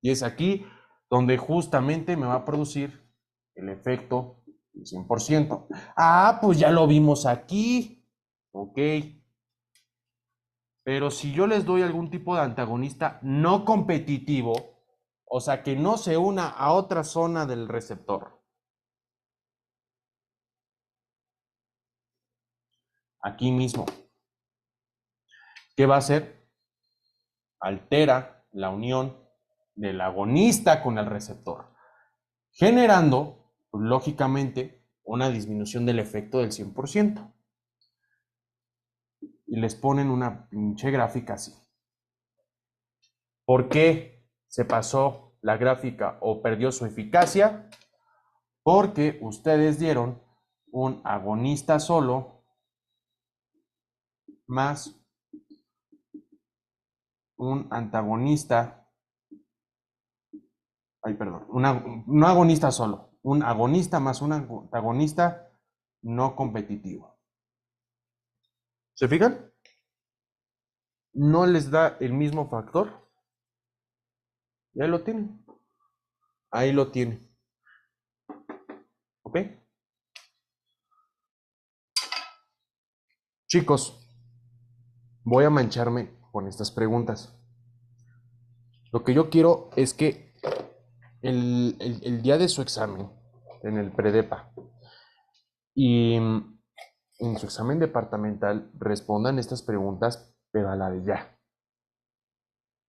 Y es aquí donde justamente me va a producir el efecto del 100%. Ah, pues ya lo vimos aquí. Ok. Pero si yo les doy algún tipo de antagonista no competitivo, o sea, que no se una a otra zona del receptor, aquí mismo, ¿qué va a hacer? Altera la unión del agonista con el receptor, generando, lógicamente, una disminución del efecto del 100%. Y les ponen una pinche gráfica así. ¿Por qué se pasó la gráfica o perdió su eficacia? Porque ustedes dieron un agonista solo más un antagonista, perdón, no agonista solo, un agonista más un antagonista no competitivo. ¿Se fijan? No les da el mismo factor. Y ahí lo tienen. Ahí lo tienen. ¿Ok? Chicos, voy a mancharme con estas preguntas. Lo que yo quiero es que el día de su examen, en el predepa, y en su examen departamental respondan estas preguntas, pero a la de ya.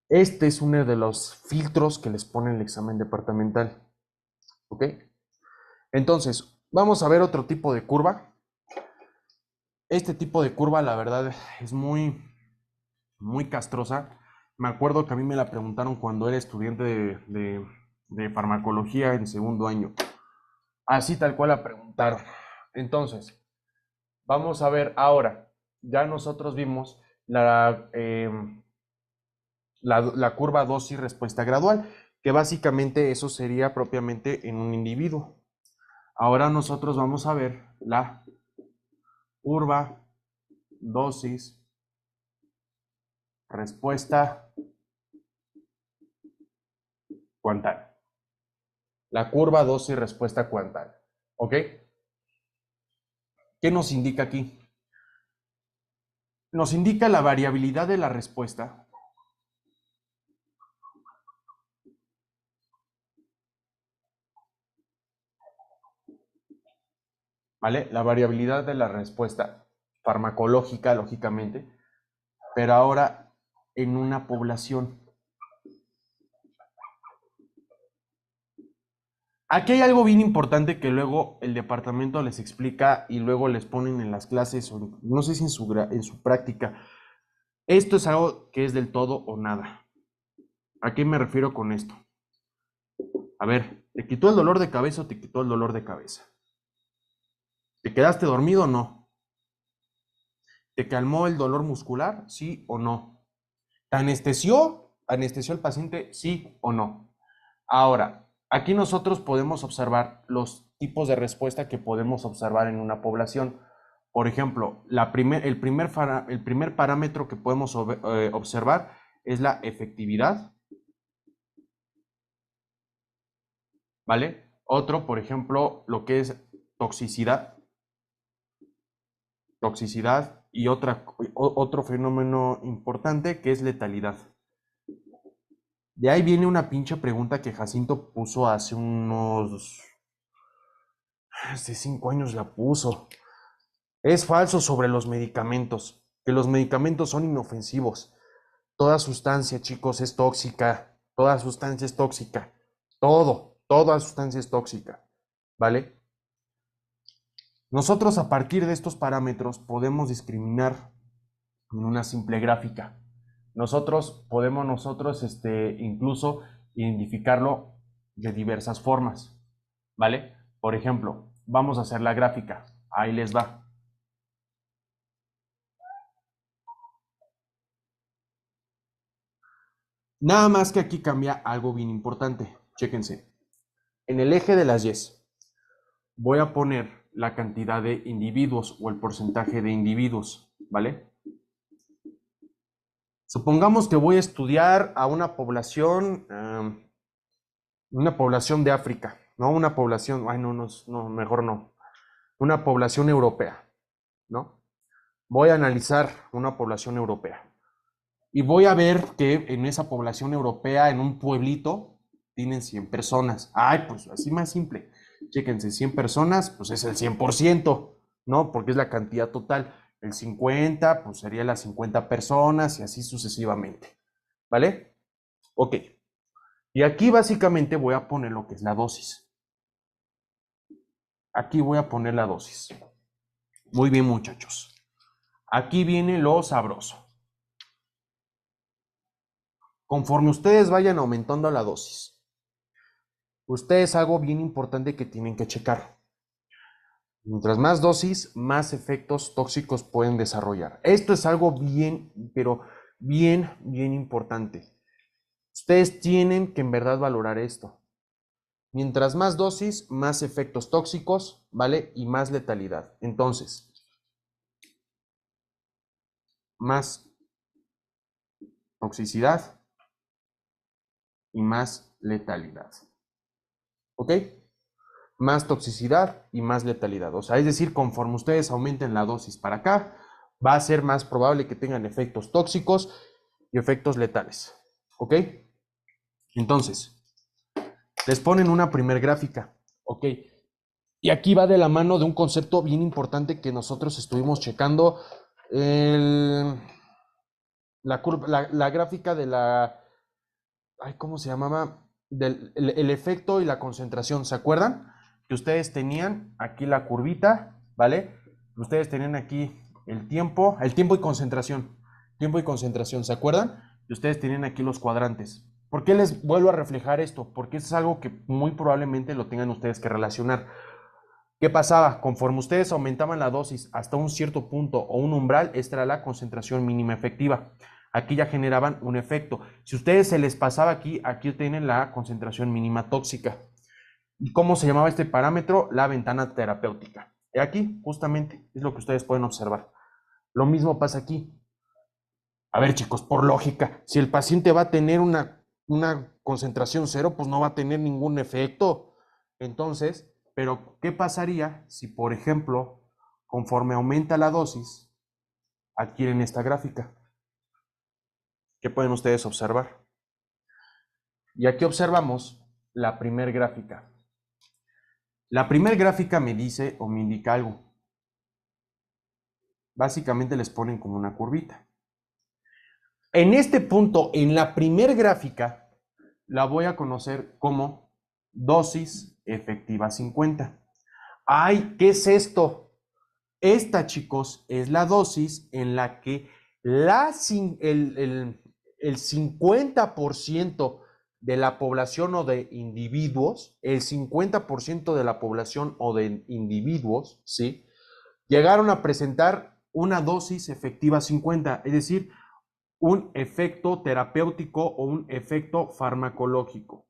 Este es uno de los filtros que les pone el examen departamental. ¿Ok? Entonces, vamos a ver otro tipo de curva. Este tipo de curva, la verdad, es muy castrosa. Me acuerdo que a mí me la preguntaron cuando era estudiante de farmacología en segundo año. Así tal cual la preguntaron. Entonces, vamos a ver ahora. Ya nosotros vimos la curva dosis respuesta gradual, que básicamente eso sería propiamente en un individuo. Ahora nosotros vamos a ver la curva dosis respuesta cuantal. La curva dosis respuesta cuantal. ¿Ok? ¿Qué nos indica aquí? Nos indica la variabilidad de la respuesta. ¿Vale? La variabilidad de la respuesta farmacológica, lógicamente, pero ahora en una población. Aquí hay algo bien importante que luego el departamento les explica y luego les ponen en las clases, o no sé si en su práctica. Esto es algo que es del todo o nada. ¿A qué me refiero con esto? A ver, ¿te quitó el dolor de cabeza o te quitó el dolor de cabeza? ¿Te quedaste dormido o no? ¿Te calmó el dolor muscular? ¿Sí o no? ¿Te anestesió? ¿Anestesió el paciente? ¿Sí o no? Ahora, aquí nosotros podemos observar los tipos de respuesta que podemos observar en una población. Por ejemplo, el primer parámetro que podemos observar es la efectividad, ¿vale? Otro, por ejemplo, lo que es toxicidad. toxicidad y otro fenómeno importante que es letalidad. De ahí viene una pinche pregunta que Jacinto puso hace 5 años la puso. Es falso sobre los medicamentos, que los medicamentos son inofensivos. Toda sustancia, chicos, es tóxica. Toda sustancia es tóxica. Toda sustancia es tóxica. ¿Vale? Nosotros a partir de estos parámetros podemos discriminar en una simple gráfica. Podemos incluso identificarlo de diversas formas, ¿vale? Por ejemplo, vamos a hacer la gráfica. Ahí les va. Nada más que aquí cambia algo bien importante. Chéquense. En el eje de las Y's voy a poner la cantidad de individuos o el porcentaje de individuos, ¿vale? Supongamos que voy a estudiar a una población de África, no una población, ay, no, mejor no, una población europea, ¿no? Voy a analizar una población europea y voy a ver que en esa población europea, en un pueblito, tienen 100 personas. Ay, pues así más simple. Chéquense, 100 personas, pues es el 100%, ¿no? Porque es la cantidad total. El 50, pues sería las 50 personas y así sucesivamente, ¿vale? Ok. Y aquí básicamente voy a poner lo que es la dosis. Aquí voy a poner la dosis. Muy bien, muchachos. Aquí viene lo sabroso. Conforme ustedes vayan aumentando la dosis, ustedes algo bien importante que tienen que checar. Mientras más dosis, más efectos tóxicos pueden desarrollar. Esto es algo bien, pero bien importante. Ustedes tienen que en verdad valorar esto. Mientras más dosis, más efectos tóxicos, ¿vale? Y más letalidad. Entonces, más toxicidad y más letalidad. ¿Ok? Más toxicidad y más letalidad. O sea, es decir, conforme ustedes aumenten la dosis para acá, va a ser más probable que tengan efectos tóxicos y efectos letales. ¿Ok? Entonces, les ponen una primer gráfica. ¿Ok? Y aquí va de la mano de un concepto bien importante que nosotros estuvimos checando. La gráfica de la... Ay, ¿cómo se llamaba? El efecto y la concentración. ¿Se acuerdan? Que ustedes tenían aquí la curvita, ¿vale? Ustedes tenían aquí el tiempo y concentración. Tiempo y concentración, ¿se acuerdan? Y ustedes tenían aquí los cuadrantes. ¿Por qué les vuelvo a reflejar esto? Porque eso es algo que muy probablemente lo tengan ustedes que relacionar. ¿Qué pasaba? Conforme ustedes aumentaban la dosis hasta un cierto punto o un umbral, esta era la concentración mínima efectiva. Aquí ya generaban un efecto. Si a ustedes se les pasaba aquí tienen la concentración mínima tóxica. ¿Y cómo se llamaba este parámetro? La ventana terapéutica. Y aquí, justamente, es lo que ustedes pueden observar. Lo mismo pasa aquí. A ver, chicos, por lógica, si el paciente va a tener una concentración cero, pues no va a tener ningún efecto. Entonces, pero ¿qué pasaría si, por ejemplo, conforme aumenta la dosis, adquieren esta gráfica? ¿Qué pueden ustedes observar? Y aquí observamos la primer gráfica. La primer gráfica me dice o me indica algo. Básicamente les ponen como una curvita. En este punto, en la primer gráfica, la voy a conocer como dosis efectiva 50. Ay, ¿qué es esto? Esta, chicos, es la dosis en la que el 50% de la población o de individuos, el 50% de la población o de individuos, ¿sí? Llegaron a presentar una dosis efectiva 50, es decir, un efecto terapéutico o un efecto farmacológico.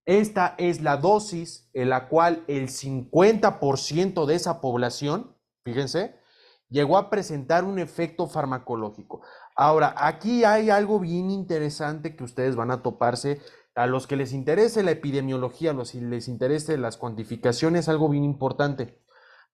Esta es la dosis en la cual el 50% de esa población, fíjense, llegó a presentar un efecto farmacológico. Ahora, aquí hay algo bien interesante que ustedes van a toparse. A los que les interese la epidemiología, a los que les interese las cuantificaciones, algo bien importante.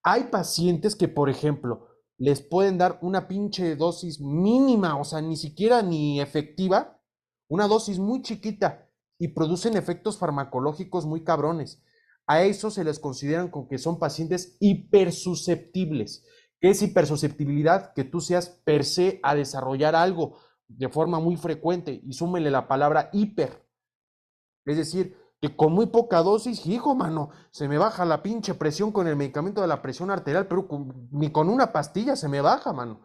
Hay pacientes que, por ejemplo, les pueden dar una pinche dosis mínima, o sea, ni siquiera ni efectiva, una dosis muy chiquita y producen efectos farmacológicos muy cabrones. A eso se les consideran como que son pacientes hipersusceptibles. ¿Qué es hipersusceptibilidad? Que tú seas per se a desarrollar algo de forma muy frecuente y súmele la palabra hiper. Es decir, que con muy poca dosis, hijo, mano, se me baja la pinche presión con el medicamento de la presión arterial, pero ni con una pastilla se me baja, mano.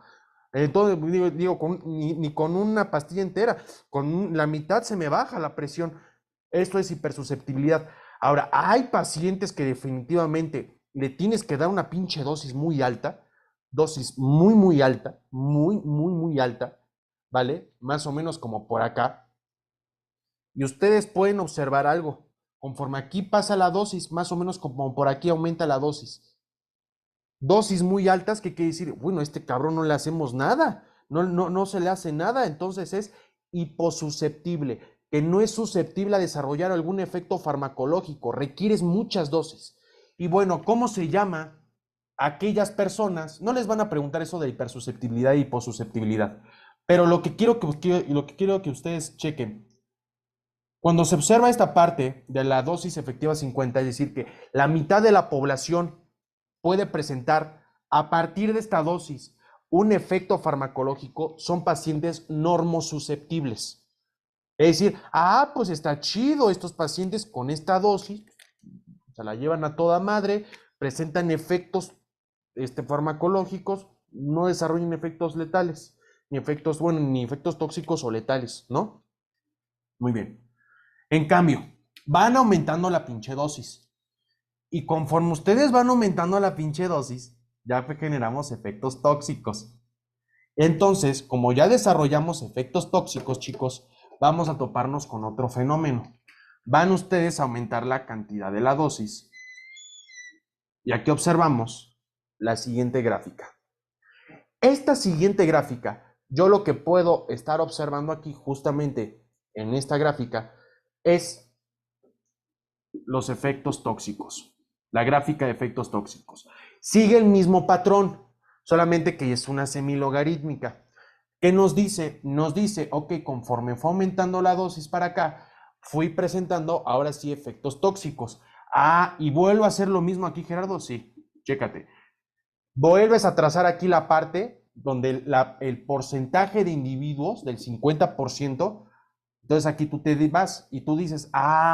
Entonces, digo ni con una pastilla entera, con la mitad se me baja la presión. Esto es hipersusceptibilidad. Ahora, hay pacientes que definitivamente le tienes que dar una pinche dosis muy alta, dosis muy, muy alta, muy, muy, muy alta, ¿vale? Más o menos como por acá. Y ustedes pueden observar algo. Conforme aquí pasa la dosis, más o menos como por aquí aumenta la dosis. Dosis muy altas, que quiere decir, bueno, a este cabrón no le hacemos nada, no se le hace nada, entonces es hiposusceptible, que no es susceptible a desarrollar algún efecto farmacológico, requieres muchas dosis. Y bueno, ¿cómo se llama aquellas personas? No les van a preguntar eso de hipersusceptibilidad e hiposusceptibilidad, pero lo que quiero que ustedes chequen, cuando se observa esta parte de la dosis efectiva 50, es decir, que la mitad de la población puede presentar a partir de esta dosis un efecto farmacológico, son pacientes normosusceptibles. Es decir, pues está chido, estos pacientes con esta dosis se la llevan a toda madre, presentan efectos farmacológicos, no desarrollan efectos letales, ni efectos tóxicos o letales, ¿no? Muy bien. En cambio, van aumentando la pinche dosis. Y conforme ustedes van aumentando la pinche dosis, ya generamos efectos tóxicos. Entonces, como ya desarrollamos efectos tóxicos, chicos, vamos a toparnos con otro fenómeno. Van ustedes a aumentar la cantidad de la dosis. Y aquí observamos la siguiente gráfica. Esta siguiente gráfica, yo lo que puedo estar observando aquí justamente en esta gráfica es los efectos tóxicos. La gráfica de efectos tóxicos. Sigue el mismo patrón, solamente que es una semilogarítmica. ¿Qué nos dice? Nos dice, ok, conforme fue aumentando la dosis para acá, fui presentando ahora sí efectos tóxicos. Y vuelvo a hacer lo mismo aquí, Gerardo. Sí, chécate. Vuelves a trazar aquí la parte donde el porcentaje de individuos del 50%. Entonces aquí tú te vas y tú dices,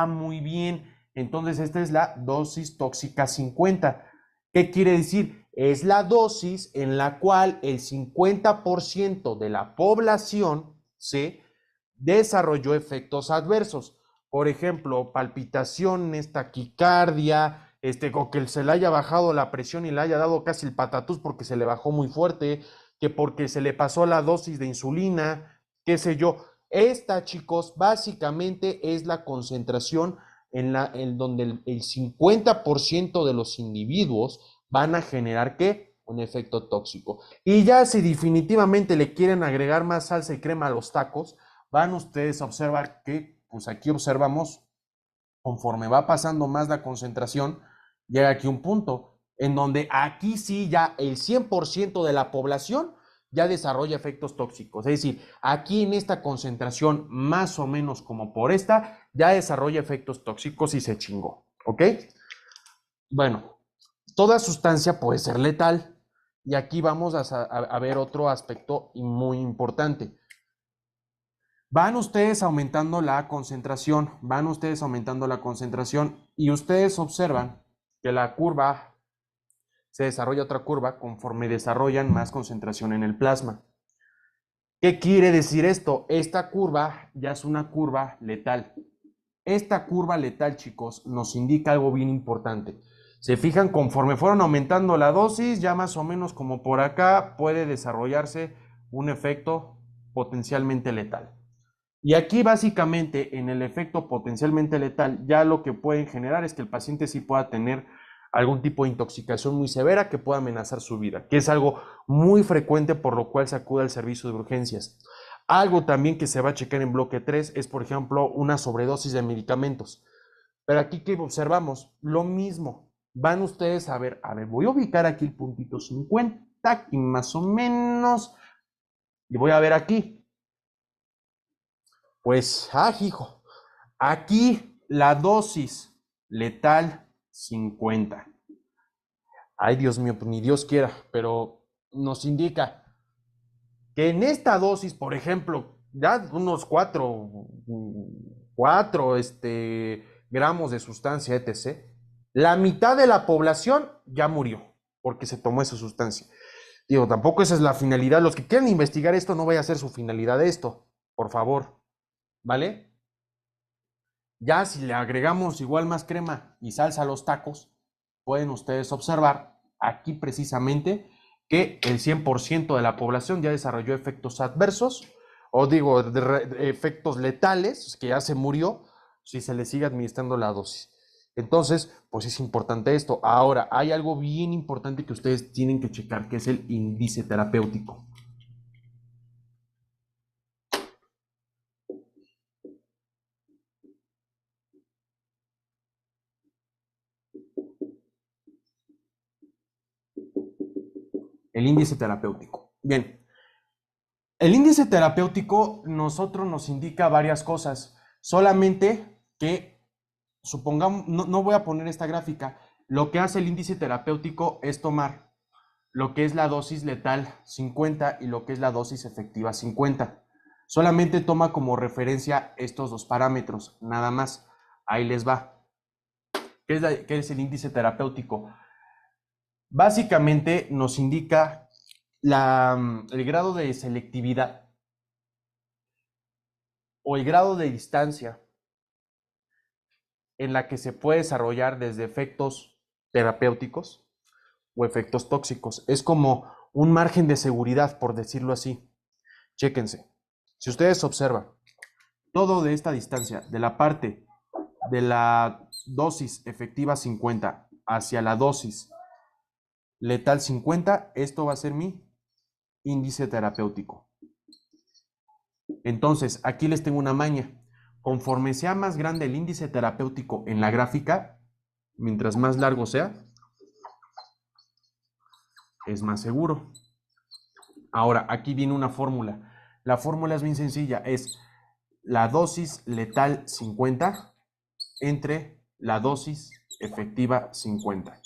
muy bien, entonces esta es la dosis tóxica 50. ¿Qué quiere decir? Es la dosis en la cual el 50% de la población se desarrolló efectos adversos. Por ejemplo, palpitaciones, taquicardia, o que se le haya bajado la presión y le haya dado casi el patatús porque se le bajó muy fuerte, que porque se le pasó la dosis de insulina, qué sé yo. Esta, chicos, básicamente es la concentración en donde el 50% de los individuos van a generar, ¿qué? Un efecto tóxico. Y ya si definitivamente le quieren agregar más salsa y crema a los tacos, van ustedes a observar que, pues aquí observamos, conforme va pasando más la concentración, llega aquí un punto en donde aquí sí ya el 100% de la población ya desarrolla efectos tóxicos. Es decir, aquí en esta concentración, más o menos como por esta, ya desarrolla efectos tóxicos y se chingó. ¿Ok? Bueno, toda sustancia puede ser letal. Y aquí vamos a ver otro aspecto muy importante. Van ustedes aumentando la concentración, y ustedes observan que la curva, se desarrolla otra curva conforme desarrollan más concentración en el plasma. ¿Qué quiere decir esto? Esta curva ya es una curva letal. Esta curva letal, chicos, nos indica algo bien importante. Se fijan, conforme fueron aumentando la dosis, ya más o menos como por acá puede desarrollarse un efecto potencialmente letal. Y aquí básicamente en el efecto potencialmente letal ya lo que pueden generar es que el paciente sí pueda tener algún tipo de intoxicación muy severa que pueda amenazar su vida, que es algo muy frecuente por lo cual se acude al servicio de urgencias. Algo también que se va a checar en bloque 3 es, por ejemplo, una sobredosis de medicamentos. Pero aquí que observamos lo mismo. van ustedes a ver, voy a ubicar aquí el puntito 50, aquí más o menos, y voy a ver aquí, pues, hijo, aquí la dosis letal 50. Ay, Dios mío, pues ni Dios quiera, pero nos indica que en esta dosis, por ejemplo, ya unos 4 gramos de sustancia, etc., la mitad de la población ya murió porque se tomó esa sustancia. Digo, tampoco esa es la finalidad. Los que quieran investigar esto, no vaya a ser su finalidad esto, por favor, ¿vale? Ya si le agregamos igual más crema y salsa a los tacos, pueden ustedes observar aquí precisamente que el 100% de la población ya desarrolló efectos adversos, o digo, efectos letales, que ya se murió, si se le sigue administrando la dosis. Entonces, pues es importante esto. Ahora, hay algo bien importante que ustedes tienen que checar, que es el índice terapéutico. El índice terapéutico. Bien, el índice terapéutico nosotros nos indica varias cosas, solamente que supongamos, no voy a poner esta gráfica, lo que hace el índice terapéutico es tomar lo que es la dosis letal 50 y lo que es la dosis efectiva 50. Solamente toma como referencia estos dos parámetros, nada más. Ahí les va. ¿Qué es el índice terapéutico? Básicamente nos indica el grado de selectividad o el grado de distancia en la que se puede desarrollar desde efectos terapéuticos o efectos tóxicos. Es como un margen de seguridad, por decirlo así. Chéquense. Si ustedes observan, todo de esta distancia, de la parte de la dosis efectiva 50 hacia la dosis letal 50, esto va a ser mi índice terapéutico. Entonces, aquí les tengo una maña. Conforme sea más grande el índice terapéutico en la gráfica, mientras más largo sea, es más seguro. Ahora, aquí viene una fórmula. La fórmula es bien sencilla, es la dosis letal 50 entre la dosis efectiva 50.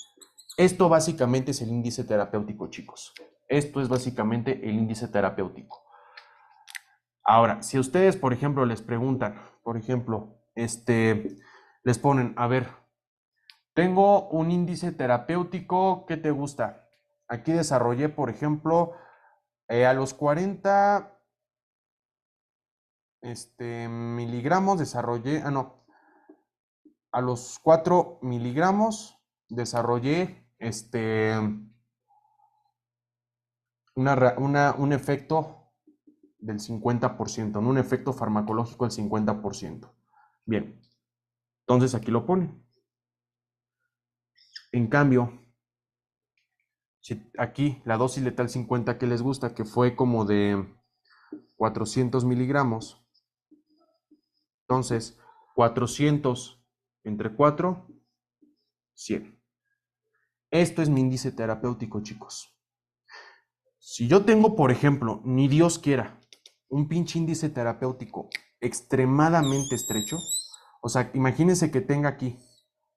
Esto básicamente es el índice terapéutico, chicos. Esto es básicamente el índice terapéutico. Ahora, si ustedes, por ejemplo, les preguntan, por ejemplo, les ponen, a ver, tengo un índice terapéutico, ¿qué te gusta? Aquí desarrollé, por ejemplo, a los 40 miligramos desarrollé, no, a los 4 miligramos desarrollé un efecto del 50%, un efecto farmacológico del 50%. Bien, entonces aquí lo pone. En cambio, si aquí la dosis letal 50 que les gusta, que fue como de 400 miligramos, entonces 400 entre 4, 100. Esto es mi índice terapéutico, chicos. Si yo tengo, por ejemplo, ni Dios quiera, un pinche índice terapéutico extremadamente estrecho, o sea, imagínense que tenga aquí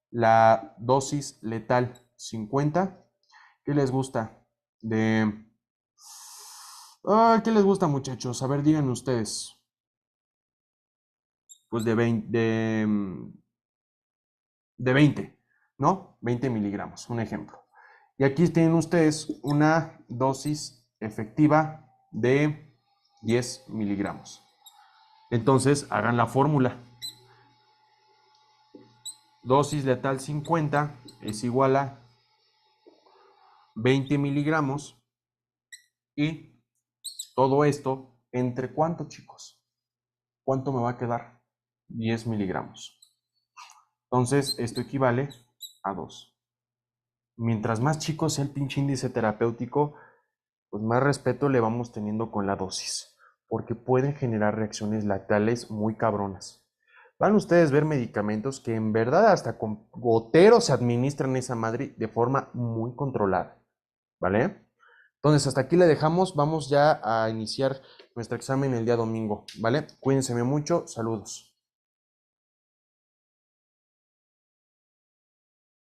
la dosis letal 50, ¿qué les gusta? ¿Qué les gusta, muchachos? A ver, díganme ustedes. Pues de 20, ¿no? 20 miligramos, un ejemplo. Y aquí tienen ustedes una dosis efectiva de 10 miligramos. Entonces, hagan la fórmula. Dosis letal 50 es igual a 20 miligramos y todo esto, ¿entre cuánto, chicos? ¿Cuánto me va a quedar? 10 miligramos. Entonces, esto equivale a 2. Mientras más chico sea el pinche índice terapéutico, pues más respeto le vamos teniendo con la dosis, porque pueden generar reacciones letales muy cabronas. Van ustedes a ver medicamentos que en verdad hasta con gotero se administran esa madre de forma muy controlada, ¿vale? Entonces, hasta aquí le dejamos. Vamos ya a iniciar nuestro examen el día domingo, ¿vale? Cuídense mucho. Saludos.